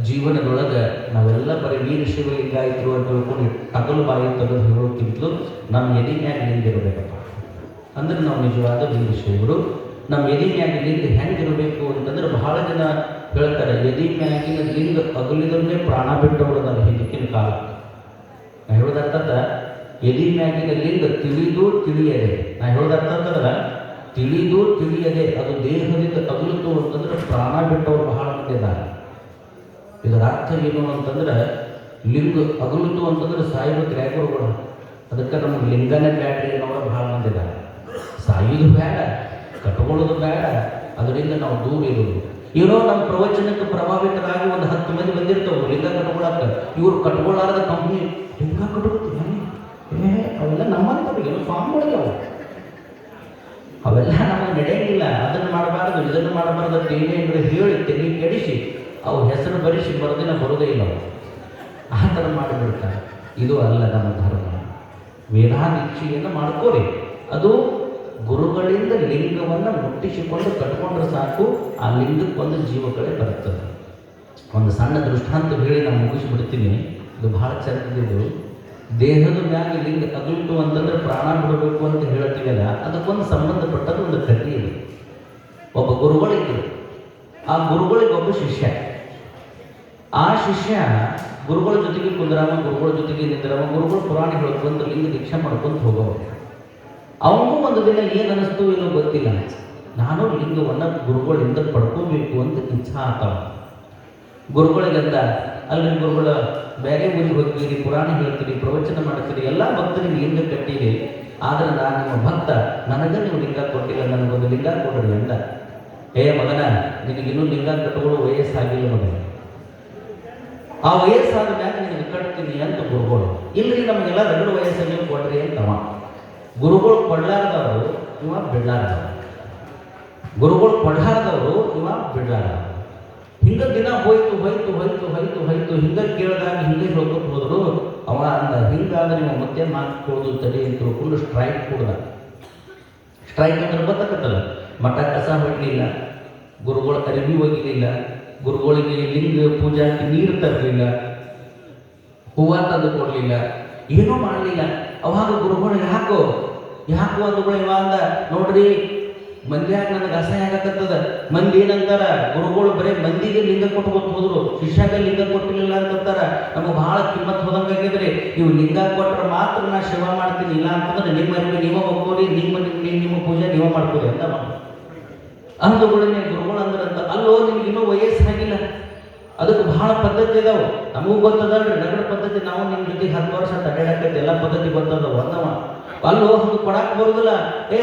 ಜೀವನದೊಳಗೆ ನಾವೆಲ್ಲ ಬರೀ ವೀರಶೈವ ಲಿಂಗಾಯತರು ಅಂತ ತಿಳ್ಕೊಂಡು ಟಗಲು ಬಾಯಿ ತೆಗೆದು ಹೇಳೋಕ್ಕಿಂತಲೂ ನಮ್ಮ ಎದಿಮ್ಯಾಗ ಲಿಂಗಿರಬೇಕಪ್ಪ. ಅಂದ್ರೆ ನಾವು ನಿಜವಾದ ವೀರಶೈವರು. ನಮ್ಮ ಎದಿಮ್ಯಾಗ ಲಿಂಗ ಹೆಂಗಿರಬೇಕು ಅಂತಂದ್ರೆ ಬಹಳ ಜನ ಹೇಳ್ತಾರೆ, ಎದಿಮ್ಯಾಗಿನ ಲಿಂಗ ಅಗಲಿದ್ರೆ ಪ್ರಾಣ ಬಿಟ್ಟವ್ರದಾರ ಹಿಂದಿನ ಕಾಲ. ನಾ ಹೇಳೋದರ್ಥದ ಎದಿಮ್ಯಾಗಿನ ಲಿಂಗ ತಿಳಿದು ತಿಳಿಯದೆ. ನಾ ಹೇಳೋದರ್ಥಂತಂದ್ರೆ ತಿಳಿದು ತಿಳಿಯದೆ ಅದು ದೇಹದಿಂದ ಅಗಲಿತು ಅಂತಂದ್ರೆ ಪ್ರಾಣ ಬಿಟ್ಟವ್ರು ಬಹಳ ಮಂದಿ ಇದ್ದಾರೆ. ಇದರ ಅರ್ಥ ಏನು ಅಂತಂದ್ರೆ ಲಿಂಗ ಅಗಲಿತು ಅಂತಂದ್ರೆ ಸಾಯುವ ತ್ಯಾಗರುಗಳು. ಅದಕ್ಕೆ ನಮಗೆ ಲಿಂಗನೇ ಬ್ಯಾಡ್ರಿ ಅನ್ನೋರು ಭಾಳ ಮಂದಿ ಇದ್ದಾರೆ. ಸಾಯುವುದು ಬೇಡ, ಕಟ್ಕೊಳ್ಳೋದು ಬೇಡ, ಅದರಿಂದ ನಾವು ದೂರ ಇರೋದು. ಏನೋ ನಮ್ಮ ಪ್ರವಚನಕ್ಕೆ ಪ್ರಭಾವಿತರಾಗಿ ಒಂದು 10 ಮಂದಿ ಬಂದಿರ್ತಾವೆ ಲಿಂಗ ಕಟ್ಕೊಳಕ್ಕೆ. ಇವ್ರು ಕಟ್ಕೊಳ್ಳಾರದ ಕಂಪ್ನಿ ಲಿಂಗ ಕಟ್ಕೊಳ್ತೀವಿ, ಅವೆಲ್ಲ ನಮ್ಮಂತವ್ರಿಗೆ ಏನೋ ಸ್ವಾಮಿಗಳಿಗೆ ಅವೆಲ್ಲ ನಮಗೆ ನಡೆಯಂಗಿಲ್ಲ. ಅದನ್ನು ಮಾಡಬಾರ್ದು, ಇದನ್ನು ಮಾಡಬಾರ್ದು ಅಂತ ಏನೇನು ಹೇಳಿ ತೆಗಿ ಕೆಡಿಸಿ ಅವು ಹೆಸರು ಬರೆಸಿ ಮರುದಿನ ಬರೋದೇ ಇಲ್ಲ. ಆ ಥರ ಮಾಡಿಬಿಡ್ತಾರೆ. ಇದು ಅಲ್ಲ ನಮ್ಮ ಧರ್ಮ. ವೇದಾದೀಕ್ಷೆಯನ್ನು ಮಾಡ್ಕೋರಿ. ಅದು ಗುರುಗಳಿಂದ ಲಿಂಗವನ್ನು ಮುಟ್ಟಿಸಿಕೊಂಡು ಕಟ್ಕೊಂಡ್ರೆ ಸಾಕು, ಆ ಲಿಂಗಕ್ಕೊಂದು ಜೀವಗಳೇ ಬರ್ತದೆ. ಒಂದು ಸಣ್ಣ ದೃಷ್ಟಾಂತ ಹೇಳಿ ನಾನು ಮುಗಿಸಿಬಿಡ್ತೀನಿ. ಇದು ಭಾಳ ಚೆನ್ನಾಗಿದ್ದು, ದೇಹದ ಮ್ಯಾಗ ಲಿಂಗ ಅಗಲಿತು ಅಂತಂದ್ರೆ ಪ್ರಾಣ ಬಿಡಬೇಕು ಅಂತ ಹೇಳ್ತೀವಲ್ಲ, ಅದಕ್ಕೊಂದು ಸಂಬಂಧಪಟ್ಟದ್ದು ಒಂದು ಕಥೆ ಇದೆ. ಒಬ್ಬ ಗುರುಗಳಿದ್ದರು. ಆ ಗುರುಗಳಿಗೆ ಒಬ್ಬ ಶಿಷ್ಯ. ಆ ಶಿಷ್ಯ ಗುರುಗಳ ಜೊತೆಗೆ ಕುಂದ್ರಾಮ, ಗುರುಗಳ ಜೊತೆಗೆ ನಿಂದ್ರಾಮ, ಗುರುಗಳು ಪುರಾಣ ಹೇಳ್ಕೊಂತ ಲಿಂಗ ದೀಕ್ಷೆ ಮಾಡ್ಕೊಂತ ಹೋಗೋರು. ಅವನಿಗೂ ಒಂದು ದಿನ ಏನು ಅನ್ನಿಸ್ತು ಏನೋ ಗೊತ್ತಿಲ್ಲ, ನಾನು ಲಿಂಗವನ್ನು ಗುರುಗಳಿಂದ ಪಡ್ಕೋಬೇಕು ಅಂತ ಇಚ್ಛಾ ಆತವ. ಗುರುಗಳಿಗೆಂದ, ಅಲ್ಲಿ ಗುರುಗಳ ಬೇರೆ ಊರಿಗೆ ಹೋಗ್ತೀರಿ, ಪುರಾಣ ಹೇಳ್ತೀರಿ, ಪ್ರವಚನ ಮಾಡ್ತೀರಿ, ಎಲ್ಲ ಭಕ್ತರಿಗೆ ಲಿಂಗ ಕಟ್ಟಿರಿ, ಆದರೆ ನಾನು ನಿಮ್ಮ ಭಕ್ತ, ನನಗೆ ನೀವು ಲಿಂಗ ಕೊಟ್ಟಿಲ್ಲ, ನನಗೊಂದು ಲಿಂಗ ಕೊಡ್ರಿ ಅಂದ. ಏ ಮಗನ, ನಿನಗಿನ್ನೂ ಲಿಂಗ ಕಟ್ಟುಗಳು ವಯಸ್ಸಾಗಿಲ್ಲ ಮಗನ, ಆ ವಯಸ್ಸಾದ ಮ್ಯಾಗ ನಿನಗೆ ಕಟ್ತೀನಿ ಅಂತ ಗುರುಗಳು. ಇಲ್ಲರಿ ನಮಗೆಲ್ಲ ರಗಡು ವಯಸ್ಸಲ್ಲಿ ಕೊಡ್ರಿ ಅಂತವ. ಗುರುಗಳು ಕೊಡ್ಲಾರ್ದವರು ಇವ ಬಿಡ್ಲಾರ್ದವರು, ಗುರುಗಳು ಕೊಡ್ಲಾರ್ದವರು ಇವ ಬಿಡ್ಲಾರ್ದವರು. ಹಿಂಗ ದಿನ ಹೋಯ್ತು ಹೋಯ್ತು ಹೋಯ್ತು ಹೋಯ್ತು ಹೋಯ್ತು ಹಿಂಗ ಕೇಳಿದಾಗ ಹಿಂಗೆ ಹೇಳ್ಕೊತ ಹೋದ್ರು. ಅವ ಅಂದ, ಹಿಂಗಾದ್ರೆ ನೀವು ಮತ್ತೆ ಮಾತು ತಡಿ ಅಂತ ತಿಳ್ಕೊಂಡು ಸ್ಟ್ರೈಕ್ ಕೊಡ್ದ. ಸ್ಟ್ರೈಕ್ ಅಂದ್ರೆ ಗೊತ್ತಾಗತ್ತಲ್ಲ, ಮಠ ಕಸ ಹೊಡ್ಲಿಲ್ಲ, ಗುರುಗಳು ಅರಿವಿ ಒಗಿಲಿಲ್ಲ, ಗುರುಗಳಿಗೆ ಲಿಂಗ ಪೂಜಾಕ್ಕೆ ನೀರು ತರಲಿಲ್ಲ, ಹೂವು ತಂದು ಕೊಡಲಿಲ್ಲ, ಏನೂ ಮಾಡಲಿಲ್ಲ. ಅವಾಗ ಗುರುಗಳು ಯಾಕೋ ಅಂದುಗಳು ಇವ ಅಂದ, ನೋಡ್ರಿ ಮಂದ್ಯಾಗ ನನಗೆ ಅಸಹ್ಯ ಆಗಕತ್ತದ. ಮಂದಿ ಏನಂತಾರ, ಗುರುಗಳು ಬರೀ ಮಂದಿಗೆ ಲಿಂಗ ಕೊಟ್ಕೊತ ಹೋದ್ರು, ಶಿಷ್ಯಾಗ ಲಿಂಗ ಕೊಟ್ಟಿಲ್ಲ ಅಂತಂತಾರ, ನಮಗೆ ಭಾಳ ಕಿಮ್ಮತ್ ಹೋದಂಗಾಗಿದ್ರಿ. ನೀವು ಲಿಂಗ ಕೊಟ್ಟರೆ ಮಾತ್ರ ನಾ ಸೇವಾ ಮಾಡ್ತೀನಿ, ಇಲ್ಲ ಅಂತಂದ್ರೆ ನಿಮ್ಮ ಅರಿವಿ ನೀವೇ ಹೋಗ್ಕೋರಿ, ನಿಮ್ಮ ಪೂಜೆ ನೀವೇ ಮಾಡ್ಕೋರಿ ಅಂತ ಅಂದುಗಳನ್ನೇ ಗುರುಗಳು ಅಂದ್ರಂತ. ಅಲ್ಲೋ ನಿಮ್ಗೆ ಇನ್ನೂ ವಯಸ್ಸಾಗಿಲ್ಲ, ಅದಕ್ಕೆ ಭಾಳ ಪದ್ಧತಿ ಇದಾವೆ, ನಮಗೂ ಗೊತ್ತದಲ್ರಿ ನಗರ ಪದ್ಧತಿ. ನಾವು ನಿಮ್ಮ ಜೊತೆಗೆ 10 ವರ್ಷ ಅಡ್ಡಾಡಕೈತಿ, ಎಲ್ಲ ಪದ್ಧತಿ ಗೊತ್ತದವು ಅಂದವ. ಅಲ್ಲೋ ಹಂಗೆ ಕೊಡಕ್ಕೆ ಬರೋದಿಲ್ಲ,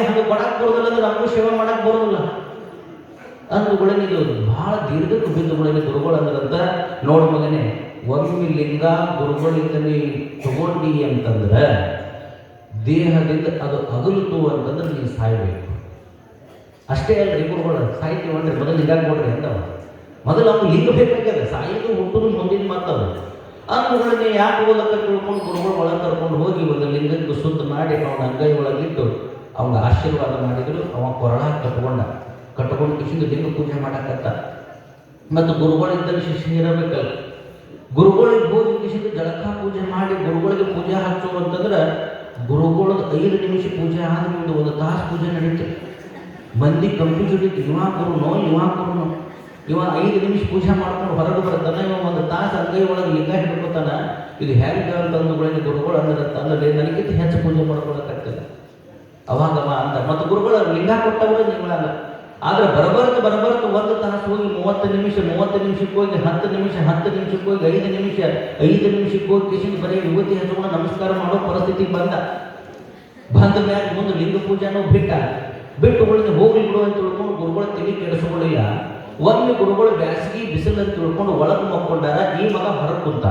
ಹಂಗೆ ಕೊಡಕ್ಕೆ ಬರೋದಿಲ್ಲ ಅಂದ್ರೆ ನಮಗೂ ಸೇವೆ ಮಾಡಕ್ಕೆ ಬರೋದಿಲ್ಲ ಅಂದುಗಳೇನಿಲ್ಲ. ಭಾಳ ದೀರ್ಘಕ್ಕೆ ಬಿದ್ದುಗಳೇನೆ ಗುರುಗಳು ಅಂದ್ರಂತ. ನೋಡು ಮಗನೇ, ಒಮ್ಮೆ ಲಿಂಗ ಗುರುಗಳಿಂದ ನೀ ತಗೊಂಡಿ ಅಂತಂದ್ರೆ ದೇಹದಿಂದ ಅದು ಅಗಲಿತು ಅಂತಂದ್ರೆ ನೀನು ಸಾಯಬೇಕು. ಅಷ್ಟೇ ಅಲ್ರಿ, ಗುರುಗಳು ಸಾಯ್ತೀವನ್ರಿ ಮೊದಲು ಲಿಂಗ ಕೊಡ್ರಿ ಅಂತವ. ಮೊದಲು ಅವ್ನು ಲಿಂಗ ಬೇಕಾಗ್ಯದ, ಸಾಯಿದು ಹುಟ್ಟುದು ಮುಂದಿನ ಮಾತದ. ಅಂದುಗಳನ್ನೇ ಯಾಕೆ ಓದಕ್ಕೆ ತಿಳ್ಕೊಂಡು ಗುರುಗಳು ಒಳಗೆ ಕರ್ಕೊಂಡು ಹೋಗಿ ಒಂದು ಲಿಂಗಕ್ಕೆ ಶುದ್ಧ ಮಾಡಿ ಅವನ ಅಂಗೈ ಒಳಗಿಟ್ಟು ಅವನ ಆಶೀರ್ವಾದ ಮಾಡಿದ್ರು. ಅವ ಕೊರಳ ಕಟ್ಕೊಂಡು ಕಿಶಿಂದ ಲಿಂಗ ಪೂಜೆ ಮಾಡಕತ್ತ. ಮತ್ತು ಗುರುಗಳಿದ್ದಲ್ಲಿ ಶಿಷ್ಯ ಇರಬೇಕಲ್ಲ, ಗುರುಗಳಿಗೆ ಹೋಗಿ ಕಿಶಿಂದ ಜಳಕ ಪೂಜೆ ಮಾಡಿ ಗುರುಗಳಿಗೆ ಪೂಜೆ ಹಚ್ಚೋರು ಅಂತಂದ್ರೆ ಗುರುಗಳದ್ದು 5 ನಿಮಿಷ ಪೂಜೆ ಆದ್ಮೇಲೆ 1 ತಾಸು ಪೂಜೆ ನಡೀತದೆ. ಮಂದಿ ಕಂಪ್ಯೂಟರ್ ಹಿಡಿತು, ಇವ 5 ನಿಮಿಷ ಪೂಜೆ ಮಾಡ್ಕೊಂಡು ಹೊರಗೆ ಬರ್ತಾನೆ, ಇವ 1 ತಾಸು ಅಂಗೈ ಒಳಗೆ ಲಿಂಗ ಹಿಡ್ಕೊತಾನ. ಇದು ಹೆಂಗೆ ಅಂತಂದುಗಳಿಗೆ ಗುರುಗಳು ಅನ್ನೋದಲ್ಲೇ ನನಗಿಂತ ಹೆಚ್ಚು ಪೂಜೆ ಮಾಡ್ಕೊಳಕ್ಕಾಗ್ತದೆ. ಅವಾಗವ ಅಂದ. ಮತ್ತು ಗುರುಗಳು ಲಿಂಗ ಕೊಟ್ಟವರು ನೀವಲ್ಲ, ಆದರೆ ಬರಬರ್ತು 1 ತಾಸು ಹೋಗಿ 30 ನಿಮಿಷಕ್ಕೆ ಹೋಗಿ 10 ನಿಮಿಷಕ್ಕೆ ಹೋಗಿ 5 ನಿಮಿಷಕ್ಕೆ ಹೋಗಿ ಕಿಶಿಂದ ಬರೀ ಯುವತಿ ಹಚ್ಕೊಂಡು ನಮಸ್ಕಾರ ಮಾಡೋ ಪರಿಸ್ಥಿತಿಗೆ ಬಂದ ಮ್ಯಾಗ ಮುಂದೆ ಲಿಂಗ ಪೂಜೆನೂ ಬಿಟ್ಟು ಉಳಿದು ಹೋಗ್ಲಿ ಬಿಡು ಅಂತ ತಿಳ್ಕೊಂಡು ಗುರುಗಳು ತಲೆ ಕೆಡಿಸ್ಕೊಳ್ಳಿಲ್ಲ. ಒಮ್ಮೆ ಗುರುಗಳು ಬ್ಯಾಸಗಿ ಬಿಸಿಲು ಅಂತ ತಿಳ್ಕೊಂಡು ಒಳಗೆ ಮಕ್ಕೊಂಡಾರ. ಈ ಮಗ ಹೊರಗೆ ಕುಂತ.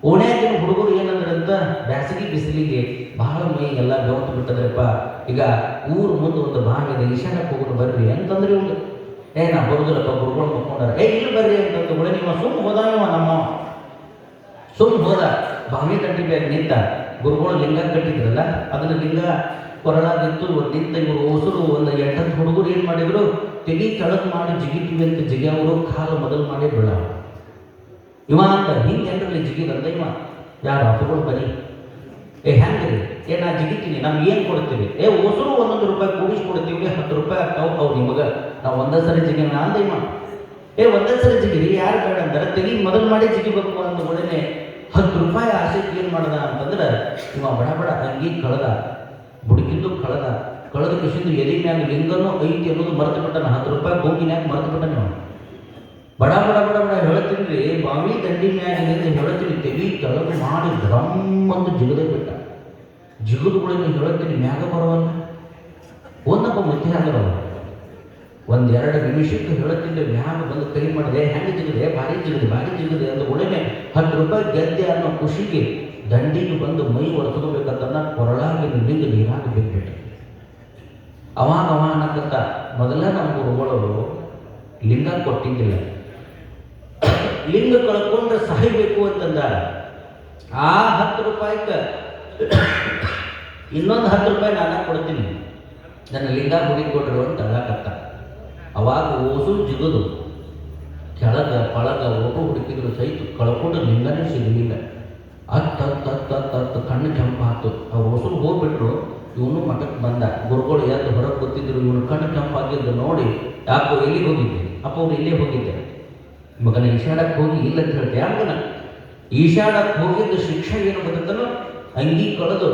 ಓಣ್ಯಾಗಿನ ಹುಡುಗರು ಏನಂದ್ರಂತ, ಬ್ಯಾಸಗಿ ಬಿಸಿಲಿಗೆ ಬಹಳ ಮೈ ಎಲ್ಲ ಬೆವತ್ತು ಬಿಟ್ಟದ್ರಪ್ಪ, ಈಗ ಊರು ಮುಂದೆ ಒಂದು ಭಾಗದ ಈಶಾನ್ಯಕ್ಕೆ ಹೋಗೋದು ಬರ್ರಿ ಅಂತಂದ್ರೆ ಇವ್ನು ನಾ ಬರುದಿಲ್ಲಪ್ಪ, ಗುರುಗಳು ಮಕ್ಕೊಂಡಾರ. ಇಲ್ಲಿ ಬರ್ರಿ ಅಂತಂದ ಕೂಡ ನೀವು ಸುಮ್ಮ ಹೋದ ಬಾವಿ ದಂಡಿ ಬ್ಯಾಗ ನಿಂತ. ಗುರುಗಳು ಲಿಂಗ ಕಟ್ಟಿದ್ರಲ್ಲ, ಅದನ್ನ ಲಿಂಗ ಕೊರಳಾಗಿತ್ತು ನಿಂತ. ಇವರು ಹೊಸರು ಒಂದು 8 ಹುಡುಗರು ಏನು ಮಾಡಿದ್ರು, ತೆಗಿ ಕೆಳಗೆ ಮಾಡಿ ಜಿಗಿತೀವಿ ಅಂತ ಜಿಗಿಯವರು ಕಾಲು ಮೊದಲು ಮಾಡಿ ಬೀಳ. ಇವ ಅಂತ ಹಿಂಗೆ ಏನ್ರಲ್ಲಿ ಜಿಗಿದಂತ ಇವ ಯಾರು ಅಪ್ಪಗಳು ಬನ್ನಿ, ಹೆಂಗ್ರಿ ನಾ ಜಿಗಿತೀನಿ, ನಮ್ಗೆ ಏನು ಕೊಡ್ತೀವಿ? ಹೊಸರು 1 ರೂಪಾಯಿ ಕೂಡಿಸ್ಕೊಡ್ತೀವಿ, 10 ರೂಪಾಯಿ ಆಗ್ತಾವ ಅವು ನಿಮಗೆ, ನಾವು ಒಂದೇ ಸರಿ ಜಿಗಿಯೋಣ ಅಂದ ಇವ. ಒಂದೇ ಸರಿ ಜಿಗಿರಿ, ಯಾರು ಬೇಡ ಅಂತಾರೆ, ತೆಗಿ ಮೊದಲು ಮಾಡಿ ಜಿಗಿಬೇಕು ಅಂದ ಒಡನೆ 10 ರೂಪಾಯಿ ಆಸೆಗೆ ಏನು ಮಾಡ್ದ ಅಂತಂದ್ರೆ ಇವ ಬಡ ಅಂಗಿ ಕಳೆದ, ಬುಡಕಿದ್ದು ಕಳೆದ ಕಿಶಿಂದು ಎದೆ ಮ್ಯಾಗ ಲಿಂಗನೂ ಐತಿ ಅನ್ನೋದು ಮರೆತು ಬಿಟ್ಟನ. 10 ರೂಪಾಯಿ ಗೋಗಿನ್ಯಾಗ ಮರೆತು ಬಿಟ್ಟನ. ಬಡ ಹೇಳ್ತೀನಿ ರೀ, ಬಾವಿ ದಂಡಿ ಮ್ಯಾಗಿನಿಂದ ಹೇಳ್ತೀನಿ, ತೆಗಿ ಕೆಳಗೆ ಮಾಡಿ ಡ್ರಮ್ ಅಂತ ಜಿಗದೇ ಬಿಟ್ಟ. ಜಿಗದುಗಳನ್ನ ಹೇಳ್ತೀನಿ ಮ್ಯಾಗ ಬರೋವಲ್ಲ, ಒಂದಪ್ಪ ಮುದ್ದೆ ಆಗಲ್ಲ. 1-2 ನಿಮಿಷಕ್ಕೆ ಹೇಳ್ತೀನಿ ಮ್ಯಾಗ ಬಂದು ಕೈ ಮಾಡಿದೆ, ಹೆಂಗೆ ಜಿಗದೆ, ಭಾರಿ ಜಿಗದೆ ಅಂತ ಒಡನೆ 10 ರೂಪಾಯಿ ಗೆದ್ದೆ ಅನ್ನೋ ಖುಷಿಗೆ ದಂಡಿಗೆ ಬಂದು ಮೈ ಒರೆಸ್ಕೋಬೇಕಂತ ಕೊರಳಾಗಿ ಲಿಂಗ ನೀರಾಗಿ ಬಿದ್ದುಬಿಟ್ಟು. ಅವಾಗ ಅನ್ನಕ್ಕಂತ ಮೊದಲ ನಮ್ಮ ಗುರುಗಳು ಲಿಂಗ ಕೊಟ್ಟಿದ್ದಿಲ್ಲ, ಲಿಂಗ ಕಳ್ಕೊಂಡ್ರೆ ಸಾಯಬೇಕು ಅಂತಂದಾರ. ಆ 10 ರೂಪಾಯಿಗೆ ಇನ್ನೊಂದು 10 ರೂಪಾಯಿ ನಾನು ಕೊಡ್ತೀನಿ, ನನ್ನ ಲಿಂಗ ಹುಡಿ ಕೊಟ್ಟರು ಅಂತ ಹೇಳಕತ್ತ. ಅವಾಗ ಓಸು ಜಿಗುದು ಕೆಳಗ ಪಳಗ ಒಬ್ಬ ಹುಡುಕಿದ್ರು ಸಹಿತ ಕಳ್ಕೊಂಡು ಲಿಂಗನೇ ಸಿಗಲಿಲ್ಲ. ಹತ್ತು ಕಣ್ಣು ಕೆಂಪಾತು. ಅವ್ರು ಹೊಸರು ಹೋಗ್ಬಿಟ್ರು. ಇವನು ಮಠಕ್ಕೆ ಬಂದ. ಗುರುಗಳು ಎದ್ದು ಹೊರಗೆ ಗೊತ್ತಿದ್ರು. ಇವನು ಕಣ್ಣು ಕೆಂಪಾಗಿದ್ದು ನೋಡಿ, ಯಾಕೋ ಎಲ್ಲಿಗೆ ಹೋಗಿದ್ದೆ? ಅಪ್ಪ ಅವ್ರು ಇಲ್ಲೇ ಹೋಗಿದ್ದೆ. ಮಗನ ಈಶಾಡಕ್ಕೆ ಹೋಗಿ ಇಲ್ಲ ಅಂತ ಹೇಳ್ತೀಯ ಮಗನ? ಈಶಾಡಕ್ಕೆ ಹೋಗಿದ್ದು ಶಿಕ್ಷೆ ಏನು ಗೊತ್ತನೋ, ಅಂಗಿ ಕಳೆದು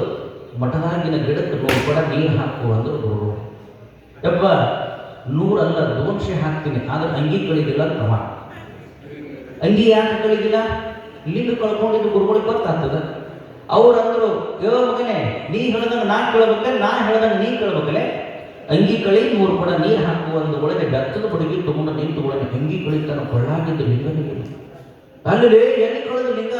ಮಠದಾಗಿನ ಗಿಡಕ್ಕೆ ಕೂಡ ನೀರು ಹಾಕು ಅಂದ್ರು ಗುರು. ಯಪ್ಪ 100 ಅಲ್ಲ 200 ಹಾಕ್ತೀನಿ, ಆದ್ರೆ ಅಂಗಿ ಕಳಿದಿಲ್ಲ ಅಂತವ. ಅಂಗಿ ಯಾಕೆ ಕಳಿದಿಲ್ಲ? ಲಿಂಗ ಕಳ್ಕೊಂಡಿದ್ದು ಗುರುಗಳಿಗೆ ಗೊತ್ತಾಗ್ತದ. ಅವ್ರಂದ್ರು, ಯೋ ಮಗನೇ, ನೀ ಹೇಳ್ದಂಗೆ ನಾ ಕೇಳ್ಬೇಕಲ್ಲ, ನಾ ಹೇಳ್ದಂಗೆ ನೀ ಕೇಳ್ಬೇಕಲ್ಲೇ, ಅಂಗಿ ಕಳಿ 100 ಕೂಡ ನೀರು ಹಾಕು ಅಂದ ಒಳಗೆ ಬೆತ್ತದ ಬಡಿಗೆ ತಗೊಂಡು ನಿಂತು ಒಳಗೆ ಅಂಗಿ ಕಳಿತಾನ ಕೊಳ್ಳಾಗಿದ್ದು ಲಿಂಗನಿಗೆ. ಅಲ್ಲಿ ಎಲ್ಲಿ ಕಳೆದು ಲಿಂಗ?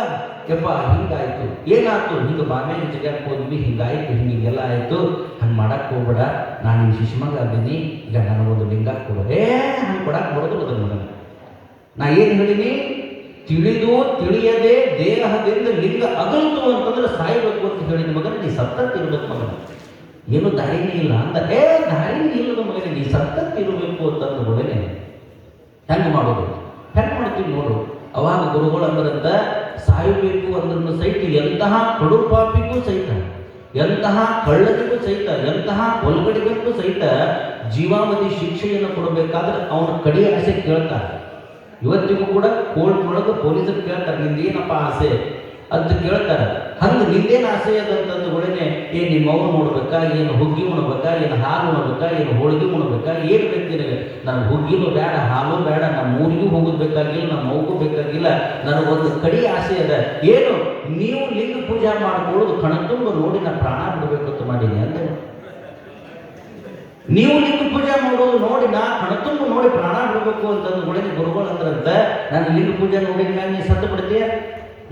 ಯಪ್ಪ ಹಿಂಗಾಯ್ತು. ಏನಾಯ್ತು? ಹಿಂಗೆ ಬಾಮೇಲೆ ಜಗಕ್ಕೆ ಹೋದ್ವಿ, ಹಿಂಗಾಯ್ತು, ಹಿಂಗೆಲ್ಲ ಆಯ್ತು, ಹಂಗೆ ಮಾಡಕ್ಕೆ ಹೋಗ್ಬೇಡ, ನಾನು ಈ ಶಿಶುಮಗ ಆಗಿದ್ದೀನಿ, ಈಗ ನನಗೊಂದು ಲಿಂಗ ಕೊಡು. ಹಂಗೆ ಕೊಡಕ್ಕೆ ಬರೋದು ಅದನ್ನು ಮಗನ. ನಾ ಏನು ಹೇಳಿನಿ? ತಿಳಿದು ತಿಳಿಯದೆ ದೇಹದಿಂದ ಲಿಂಗ ಅಗಲ್ತು ಅಂತಂದ್ರೆ ಸಾಯಬೇಕು ಅಂತ ಹೇಳಿದ ಮಗನ, ನೀ ಸತ್ತತ್ತಿರ್ಬೇಕು ಮಗನ, ಏನು ದಾರಿನೇ ಇಲ್ಲ ಅಂದ. ದಾರಿನೇ ಇಲ್ಲದ ಮಗನೇ, ನೀ ಸತ್ತತ್ತಿರಬೇಕು ಅಂತಂದು ಮಗನೇ. ಹೆಂಗೆ ಮಾಡೋದು? ಹೆಂಗೆ ಮಾಡ್ತೀವಿ ನೋಡು. ಅವಾಗ ಗುರುಗಳು ಅಂದ್ರಂತ, ಸಾಯಬೇಕು ಅಂದ್ರೂ ಸಹಿತ ಎಂತಹ ಕಡು ಪಾಪಿಗೂ ಸಹಿತ, ಎಂತಹ ಕಳ್ಳನಿಗೂ ಸಹಿತ, ಎಂತಹ ಒಲ್ಗಡಿಗೂ ಸಹಿತ ಜೀವಾವಧಿ ಶಿಕ್ಷೆಯನ್ನು ಕೊಡಬೇಕಾದ್ರೆ ಅವನ ಕಡೆಯ ಆಸೆ ಕೇಳ್ತಾರೆ. ಇವತ್ತಿಗೂ ಕೂಡ ಕೋರ್ಟ್ನೊಳಗೆ ಪೊಲೀಸರು ಕೇಳ್ತಾರೆ, ನಿಂದೇನಪ್ಪ ಆಸೆ ಅಂತ ಕೇಳ್ತಾರೆ. ಹಂಗೆ ನಿಂದೇನು ಆಸೆ ಅದಂತಂದು ಒಳಗೆ ಏನು ನಿಮ್ಮ ಅವ್ರು ನೋಡ್ಬೇಕಾ, ಏನು ಹುಗ್ಗಿ ಉಣ್ಬೇಕಾ, ಏನು ಹಾಲು ಉಣ್ಬೇಕಾ, ಏನು ಹೋಳಿಗೆ ಉಣ್ಬೇಕಾ, ಏನು ಬೇಕು ನಿನಗೆ? ನನಗೆ ಹುಗ್ಗಿನೂ ಬೇಡ, ಹಾಲು ಬೇಡ, ನಮ್ಮ ಊರಿಗೂ ಹೋಗೋದು ಬೇಕಾಗಿಲ್ಲ, ನಮ್ಮ ಮಗುಗೂ ಬೇಕಾಗಿಲ್ಲ, ನನಗೊಂದು ಕಡಿ ಆಸೆ ಅದ. ಏನು? ನೀವು ಲಿಂಗ ಪೂಜೆ ಮಾಡ್ಕೊಳ್ಳೋದು ಕಣತುಂಬ ನೋಡಿ ನಾ ಪ್ರಾಣ ಬಿಡಬೇಕಂತ ಮಾಡೀನಿ ಅಂದ್ರೆ, ನೀವು ಲಿಂಗ ಪೂಜೆ ಮಾಡೋದು ನೋಡಿ ನಾ ಕಣತುಂಬ ನೋಡಿ ಪ್ರಾಣ ಬಿಡಬೇಕು ಅಂತಂದು ಒಳಗೆ ಗುರುಗಳು ಅಂದ್ರಂತ, ನಾನು ಲಿಂಗ ಪೂಜೆ ನೋಡಿದ ಮ್ಯಾಗ ನೀ ಸತ್ತು ಬಿಡ್ತೀಯ,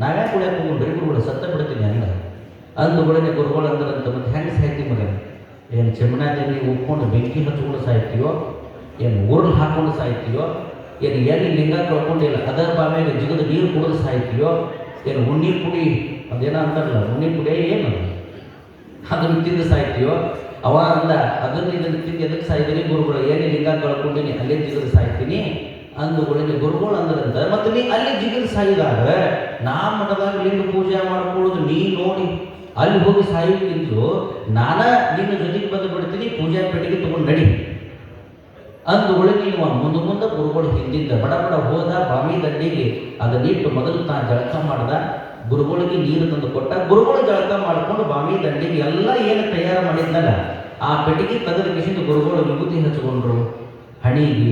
ನಾವೇ ಕುಡಿಯಕ್ಕೆ ಹೋಗ್ರಿ ಗುರುಗಳು, ಸತ್ತ ಬಿಡ್ತೀನಿ ಹಂಗ ಅಂದು ಒಳಗೆ ಗುರುಗಳು ಅಂದ್ರಂತ. ಮತ್ತೆ ಹೆಂಗೆ ಸಾಯ್ತಿ ಮಗ? ಏನು ಚೆಮ್ಮನಾದಲ್ಲಿ ಉಪ್ಕೊಂಡು ಬೆಂಕಿ ಹಚ್ಕೊಂಡು ಸಾಯ್ತೀಯೋ, ಏನು ಊರ್ಲ್ ಹಾಕೊಂಡು ಸಾಯ್ತೀಯೋ, ಏನು ಎಲ್ಲಿ ಲಿಂಗ ಕಳ್ಕೊಂಡಿಲ್ಲ ಅದರ ಬಾಮೇಲೆ ಜಿಗದ ನೀರು ಕುಡಿದು ಸಾಯ್ತೀಯೋ, ಏನು ಉಣ್ಣಿ ಪುಡಿ ಅದೇನೋ ಅಂತಾರಲ್ಲ, ಉಣ್ಣಿ ಪುಡಿ ಏನು ಅದನ್ನು ತಿಂದು ಸಾಯ್ತೀಯೋ? ಅವ ಅಂದ, ಅದನ್ನು ಇದನ್ನು ತಿಂದು ಎದಕ್ಕೆ ಸಾಯ್ತೀನಿ ಗುರುಗಳು? ಏನು ಲಿಂಗ ಕಳ್ಕೊಂಡಿನಿ, ಅಲ್ಲೇ ಜಿಗದು ಸಾಯ್ತೀನಿ ಅಂದು ಒಳಗೆ ಗುರುಗಳು ಅಂದ್ರಂತ. ಮತ್ತೆ ನೀ ಅಲ್ಲಿ ಜಿಗದು ಸಾಯಿದಾಗ ನಾ ಮಠದಾಗ ಲಿಂಗ ಪೂಜೆ ಮಾಡ್ಕೊಳ್ಳೋದು ನೀ ನೋಡಿ ಅಲ್ಲಿ ಹೋಗಿ ಸಾಯೋಕ್ಕಿಂತಲೂ ನಾನ ನಿನ್ನ ಜೊತೆಗೆ ಬಂದು ಬಿಡ್ತೀನಿ, ಪೂಜಾ ಪೆಟ್ಟಿಗೆ ತಗೊಂಡು ನಡಿ ಅಂದು ಒಳಗೆ ನೀವು ಮುಂದೆ ಗುರುಗಳು ಹಿಂದಿಂದ ಬಡ ಬಡ ಹೋದ ಬಾವಿ ದಂಡಿಗೆ ಅದನ್ನಿಟ್ಟು ಮೊದಲು ತಾ ಜಳಕ ಮಾಡ್ದ, ಗುರುಗಳಿಗೆ ನೀರು ತಂದು ಕೊಟ್ಟ. ಗುರುಗಳು ಜಳಕ ಮಾಡಿಕೊಂಡು ಬಾವಿ ದಂಡಿಗೆ ಎಲ್ಲ ಏನು ತಯಾರು ಮಾಡಿದ್ನಲ್ಲ ಆ ಪೆಟ್ಟಿಗೆ ತೆಗೆದ ಕಿಶಿಂದ ಗುರುಗಳು ವಿಭೂತಿ ಹಚ್ಕೊಂಡ್ರು, ಹಣಿಗೆ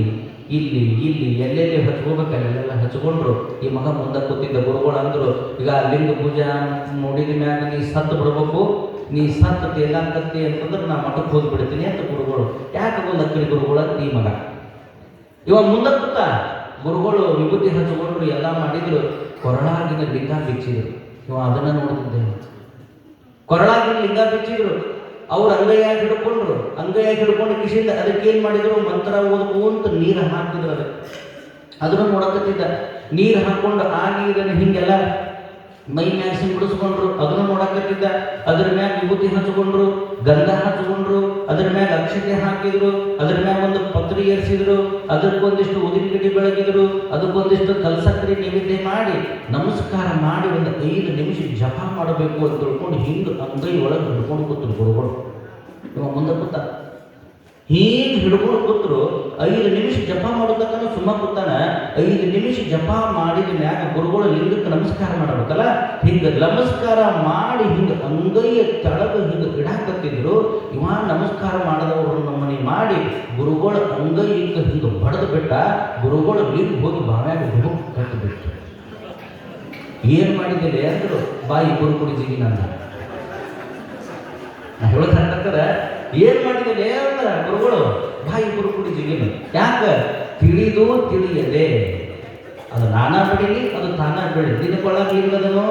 ಇಲ್ಲಿ ಇಲ್ಲಿ ಎಲ್ಲೆಲ್ಲಿ ಹಚ್ಕೋಬೇಕಲ್ಲ ಅಲ್ಲೆಲ್ಲ ಹಚ್ಕೊಂಡ್ರು. ಈ ಮಗ ಮುಂದೆ ಕೂತಿದ್ದ ಗುರುಗಳು ಅಂದರು, ಈಗ ಲಿಂಗ ಪೂಜೆ ನೋಡಿದ ಮ್ಯಾಗ ನೀ ಸತ್ತು ಬಿಡ್ಬೇಕು, ನೀ ಸತ್ತು ತೇಲಾಕತ್ತಿ ಅಂತಂದ್ರೆ ನಾ ಮಠಕ್ಕೆ ಹೋಗಿಬಿಡ್ತೀನಿ ಅಂತ ಗುರುಗಳು. ಯಾಕೆ ಬಂದಕ್ಕಿ ಗುರುಗಳು ಅಂತ ಈ ಮಗ ಇವಾಗ ಮುಂದೆ ಕೂತ ಗುರುಗಳು ವಿಭೂತಿ ಹಚ್ಕೊಂಡ್ರು, ಎಲ್ಲ ಮಾಡಿದ್ರು. ಕೊರಳಾಗಿನ ಲಿಂಗ ಬಿಚ್ಚಿದ್ರು. ಇವ ಅದನ್ನ ನೋಡ್ತಿದ್ದೆ, ಕೊರಳಾಗಿನ ಲಿಂಗ ಬಿಚ್ಚಿದ್ರು. ಅವ್ರು ಅಂಗೈಯಾಗಿ ಹಿಡ್ಕೊಂಡ್ರು, ಅಂಗೈಯಾಗಿ ಹಿಡ್ಕೊಂಡು ಕಿಶಿಂದ ಅದಕ್ಕೇನು ಮಾಡಿದ್ರು, ಮಂತ್ರ ಓದ್ಕೊಂತ ನೀರು ಹಾಕಿದ್ರು. ಅದನ್ನು ನೋಡಕತ್ತಿದ್ದ. ನೀರು ಹಾಕೊಂಡು ಆ ನೀರನ್ನು ಹಿಂಗೆಲ್ಲ ಮೈ ಮ್ಯಾಗ ಸಿಂಪಡಿಸ್ಕೊಂಡ್ರು, ಅದನ್ನು ನೋಡಕತ್ತಿದ್ದ. ಅದ್ರ ಮ್ಯಾಗ ವಿಭೂತಿ ಹಚ್ಕೊಂಡ್ರು, ಗಂಧ ಹಚ್ಕೊಂಡ್ರು, ಅದ್ರ ಮ್ಯಾಗ ಅಕ್ಷತೆ ಹಾಕಿದ್ರು, ಅದ್ರ ಮ್ಯಾಗ ಒಂದು ಪತ್ರಿ ಏರಿಸಿದ್ರು, ಅದಕ್ಕೊಂದಿಷ್ಟು ಉದಿನ ಗಿಡಿ ಬೆಳಗಿದ್ರು, ಅದಕ್ಕೊಂದಿಷ್ಟು ಕಲ್ಸಕ್ರಿ ನೈವೇದ್ಯ ಮಾಡಿ ನಮಸ್ಕಾರ ಮಾಡಿ ಒಂದು 5 ನಿಮಿಷ ಜಪ ಮಾಡಬೇಕು ಅಂತ ತಿಳ್ಕೊಂಡು ಹಿಂಗೆ ಅಂಗೈ ಒಳಗೆ ಹಿಡ್ಕೊಂಡು ಕೂತರು ಗುರುಗಳು. ಇವಾಗ ಮುಂದೆ ಕೂತ ಹೀಗೆ ಹಿಡ್ಕೊಂಡು ಕೂತರು. 5 ನಿಮಿಷ ಜಪ ಮಾಡೋದಕ್ಕನ ಸುಮ್ಮ ಕೂತಾನ. 5 ನಿಮಿಷ ಜಪ ಮಾಡಿದ ಮ್ಯಾಗ ಗುರುಗಳು ಲಿಂಗಕ್ಕೆ ನಮಸ್ಕಾರ ಮಾಡಬೇಕಲ್ಲ, ಹಿಂಗೆ ನಮಸ್ಕಾರ ಮಾಡಿ ಹಿಂಗೆ ಅಂಗೈಯ ಕೆಳಗ ಹಿಂಗೆ ಇಡಾಕತ್ತಿದ್ರು. ಇವ ನಮಸ್ಕಾರ ಮಾಡಿದವರು ನಮ್ಮನೆ ಮಾಡಿ ಗುರುಗಳ ಅಂಗೈಗೆ ಹಿಂಗೆ ಬಡದು ಬಿಟ್ಟ. ಗುರುಗಳು ಲಿಂಗ ಹೋಗಿ ಬಾವ್ಯಾಗ ಹುಡುಗ ಕಟ್ಟಿಬಿಟ್ಟು. ಏನು ಮಾಡಿದ್ದೇನೆ ಅಂದರು, ಬಾಯಿ ಗುರುಕುಡಿ ಜಿಗಿ ನನ್ನ ಹೇಳೋದು ಹಂಗಾರೆ ಏನು ಮಾಡಿದ್ದೇನೆ ಅಂದ್ರ ಗುರುಗಳು ಬಾಯಿ ಗುರುಕುಡಿ ಜಿಗಿನ. ಯಾಕೆ? ತಿಳಿದು ತಿಳಿಯದೆ. ಅದು ನಾನಾ ಬೆಳೀಲಿ, ಅದು ತಾನಾ ಬೆಳಿ. ನಿನ್ನ ಕೊಳ್ಳಾಗ್ಲಿಂಗದನು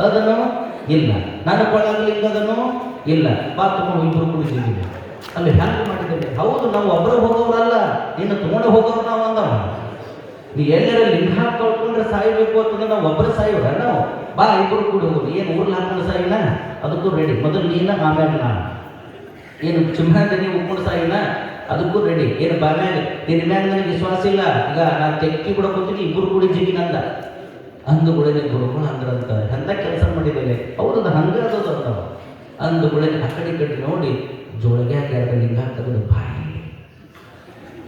ಅದನ್ನು ಇಲ್ಲ, ನನ್ನ ಕೊಳ್ಳಾಗ್ಲಿಂಗದನು ಇಲ್ಲ. ಬಾ ತಗೊಂಡು ಇಬ್ಬರು ಕುಡಿ ಜಿಗಿನ. ಅಲ್ಲಿ ಹೆಂಗೆ ಮಾಡಿದ್ದೇನೆ? ಹೌದು, ನಾವು ಒಬ್ಬರು ಹೋಗೋರಲ್ಲ, ನಿನ್ನ ತಗೊಂಡು ಹೋಗೋರು ನಾವು ಅಂದವ. ನೀ ಎಲ್ಲರ ಲಿಂಗ ಕಳ್ಕೊಂಡ್ರೆ ಸಾಯಬೇಕು ಅಂತಂದ್ರೆ ನಾವು ಒಬ್ಬರು ಸಾಯೋಣ ನಾವು. ಬಾ ಇಬ್ಬರು ಕೂಡಿ ಹೋಗೋದು. ಏನು ಊರ್ಲಿ ಹಾಕೊಂಡು ಸಾಯಿನ? ಅದಕ್ಕೂ ರೆಡಿ. ಮೊದಲು ನೀನ ಆಮೇಲೆ ನಾನು. ಏನು ಚಿಮ್ಮಾಂತ ನೀವು ಉಪ್ಕೊಂಡು ಸಾಯಿನ? ಅದಕ್ಕೂ ರೆಡಿ. ಏನು ಬಾಮ್ಯಾಗ ನಿನ್ನ ಮ್ಯಾಗ ನನಗೆ ವಿಶ್ವಾಸ ಇಲ್ಲ, ಈಗ ನಾನು ತೆಕ್ಕಿ ಬಿಡೋಕೋತೀನಿ, ಇಬ್ಬರು ಕೂಡಿ ಜಿಗಿನಂದ ಅಂದುಗಳೇ ಗುರುಗಳು ಅಂದ್ರಂತ. ಎಂಥ ಕೆಲಸ ಮಾಡಿದ್ದೇನೆ ಅವ್ರದ್ದು ಹಂಗೆ ಅದ ಅಂದುಗಳೇ ಆ ಕಡೆ ನೋಡಿ ಜೋಳಿಗೆ 2 ಲಿಂಗ ತೆಗೆದು ಬಾಯಿ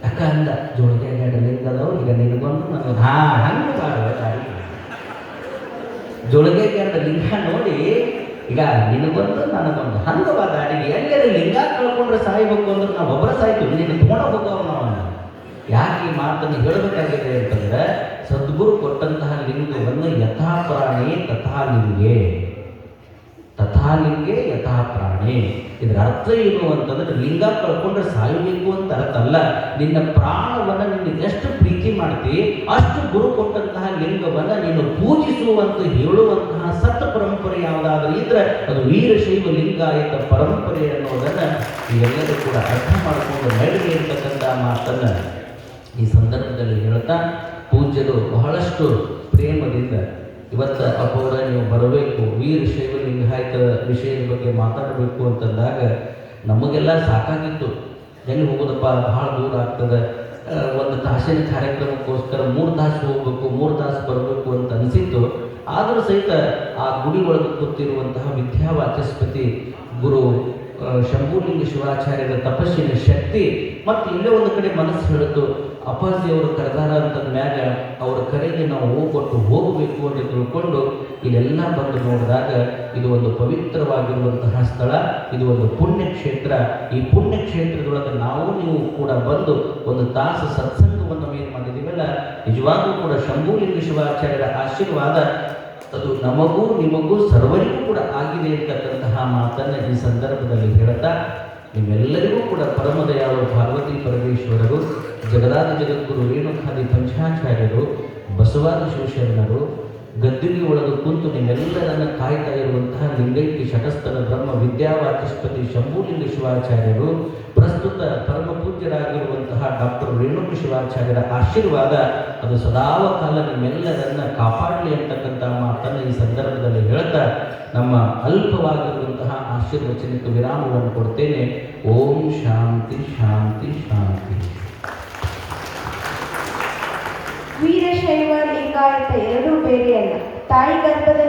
ಯಾಕ ಅಂದ ಜೋಳಿಗೆ ಎರಡು ಲಿಂಗ ಅದಾವ, ಈಗ ನಿನಗೊಂದು ನನಗೆ ಹಂಗೆ ಮಾಡುವ ದಾರಿ. ಜೋಳಿಗೆ ಎರಡು ಲಿಂಗ ನೋಡಿ ಈಗ ನಿನಗೊಂದು ನನಗೊಂದು ಹಂಗವ ದಾರಿಗೆ. ಎಲ್ಲರೂ ಲಿಂಗ ಕಳ್ಕೊಂಡ್ರೆ ಸಾಯ್ಬೇಕು ಅಂದ್ರೆ ನಾವು ಒಬ್ಬರ ಸಾಯ್ತೀವಿ, ನಿನ್ನ ತೊಗೊಂಡು ಹೋಗವ ನಾವು. ಯಾಕೆ ಈ ಮಾತನ್ನು ಹೇಳಬೇಕಾಗಿದೆ ಅಂತಂದ್ರೆ ಸದ್ಗುರು ಕೊಟ್ಟಂತಹ ಲಿಂಗವನ್ನು ಯಥಾ ಪ್ರಾಣಿ ತಥಾ ಲಿಂಗೆ, ತಥಾ ಲಿಂಗೆ ಯಥಾ ಪ್ರಾಣಿ. ಇದರ ಅರ್ಥ ಏನು ಅಂತಂದ್ರೆ ಲಿಂಗ ಕಳ್ಕೊಂಡ್ರೆ ಸಾಯಬೇಕು ಅಂತ ಅರ್ಥ ಅಲ್ಲ. ನಿನ್ನ ಪ್ರಾಣವನ್ನು ನಿನ್ನ ಎಷ್ಟು ಪ್ರೀತಿ ಮಾಡ್ತಿ ಅಷ್ಟು ಗುರು ಕೊಟ್ಟಂತಹ ಲಿಂಗವನ್ನು ನೀನು ಪೂಜಿಸುವಂತ ಹೇಳುವಂತಹ ಸತ್ತ ಪರಂಪರೆ ಯಾವುದಾದ್ರೂ ಇದ್ರೆ ಅದು ವೀರಶೈವ ಲಿಂಗಾಯತ ಪರಂಪರೆ ಅನ್ನೋದನ್ನು ನೀವೆಲ್ಲರೂ ಕೂಡ ಅರ್ಥ ಮಾಡಿಕೊಂಡು ನಡೆಗೆ ಇರ್ತಕ್ಕಂಥ ಮಾತನ್ನು ಈ ಸಂದರ್ಭದಲ್ಲಿ ಹೇಳ್ತಾ, ಪೂಜ್ಯರು ಬಹಳಷ್ಟು ಪ್ರೇಮದಿಂದ ಇವತ್ತು ಅಪೋರ ನೀವು ಬರಬೇಕು, ವೀರಶೈವ ಲಿಂಗಾಯತ ವಿಷಯದ ಬಗ್ಗೆ ಮಾತಾಡಬೇಕು ಅಂತಂದಾಗ ನಮಗೆಲ್ಲ ಸಾಕಾಗಿತ್ತು. ಎಲ್ಲಿ ಹೋಗೋದಪ್ಪ, ಭಾಳ ದೂರ ಆಗ್ತದೆ, ಒಂದು ತಾಸಿನ ಕಾರ್ಯಕ್ರಮಕ್ಕೋಸ್ಕರ 3 ತಾಸು ಹೋಗ್ಬೇಕು, 3 ತಾಸು ಬರಬೇಕು ಅಂತ ಅನಿಸಿತ್ತು. ಆದರೂ ಸಹಿತ ಆ ಗುಡಿ ಒಳಗೆ ಕೂತಿರುವಂತಹ ವಿದ್ಯಾವಾಚಸ್ಪತಿ ಗುರು ಶಂಭುಲಿಂಗ ಶಿವಾಚಾರ್ಯರ ತಪಸ್ಸಿನ ಶಕ್ತಿ ಮತ್ತು ಇಲ್ಲೇ ಒಂದು ಕಡೆ ಮನಸ್ಸು ಹೇಳಿತು, ಅಪ್ಪಾಜಿಯವರು ಕರೆದಾರ ಅಂತಂದ ಮ್ಯಾಗ ಅವರ ಕರೆಗೆ ನಾವು ಹೋಗಬೇಕು ಅಂತ ತಿಳ್ಕೊಂಡು ಇಲ್ಲೆಲ್ಲ ಬಂದು ನೋಡಿದಾಗ ಇದು ಒಂದು ಪವಿತ್ರವಾಗಿರುವಂತಹ ಸ್ಥಳ, ಇದು ಒಂದು ಪುಣ್ಯಕ್ಷೇತ್ರ. ಈ ಪುಣ್ಯಕ್ಷೇತ್ರದೊಳಗೆ ನಾವು ನೀವು ಕೂಡ ಬಂದು ಒಂದು ತಾಸು ಸತ್ಸಂಗವನ್ನು ಏನು ಮಾಡಿದ್ದೀವಲ್ಲ, ನಿಜವಾಗ್ಲೂ ಕೂಡ ಶಂಭುಲಿಂಗ ಶಿವಾಚಾರ್ಯರ ಆಶೀರ್ವಾದ ಅದು ನಮಗೂ ನಿಮಗೂ ಸರ್ವರಿಗೂ ಕೂಡ ಆಗಿದೆ ಅಂತಕ್ಕಂತಹ ಮಾತನ್ನು ಈ ಸಂದರ್ಭದಲ್ಲಿ ಹೇಳ್ತಾ, ನಿಮ್ಮೆಲ್ಲರಿಗೂ ಕೂಡ ಪರಮದಯಾಳು ಪಾರ್ವತಿ ಪರಮೇಶ್ವರರು, ಜಗದಾದ ಜಗದ್ಗುರು ರೇಣುಕಾದಿ ಪಂಚಾಚಾರ್ಯರು, ಬಸವಾದ ಶಿವಶರಣರು ಗದ್ದಿಗೆ ಒಳಗೆ ಕುಂತು ನಿಮ್ಮೆಲ್ಲರನ್ನು ಕಾಯ್ತಾ ಇರುವಂತಹ ಲಿಂಗೈಕ್ಯ ಶಟಸ್ಥಲ ಬ್ರಹ್ಮ ವಿದ್ಯಾವಾಚಸ್ಪತಿ ಶಂಭುಲಿಂಗ ಶಿವಾಚಾರ್ಯರು, ಪ್ರಸ್ತುತ ಪರಮ ಪೂಜ್ಯರಾಗಿರುವಂತಹ ಡಾಕ್ಟರ್ ರೇಣುಕ ಶಿವಾಚಾರ್ಯರ ಆಶೀರ್ವಾದ ಅದು ಸದಾವ ಕಾಲ ನಿಮ್ಮೆಲ್ಲರನ್ನ ಕಾಪಾಡಲಿ ಅಂತಕ್ಕಂಥ ಮಾತನ್ನು ಈ ಸಂದರ್ಭದಲ್ಲಿ ಹೇಳ್ತಾ ನಮ್ಮ ಅಲ್ಪವಾಗಿರುವಂತಹ ಆಶೀರ್ವಚನಕ್ಕೆ ವಿರಾಮವನ್ನು ಕೊಡ್ತೇನೆ. ಓಂ ಶಾಂತಿ ಶಾಂತಿ ಶಾಂತಿ. ವೀರಶೈವ ಲಿಂಗಾಯತ ಎರಡೂ ಬೇರೆಯಲ್ಲ. ತಾಯಿ ಗರ್ಭದಲ್ಲಿ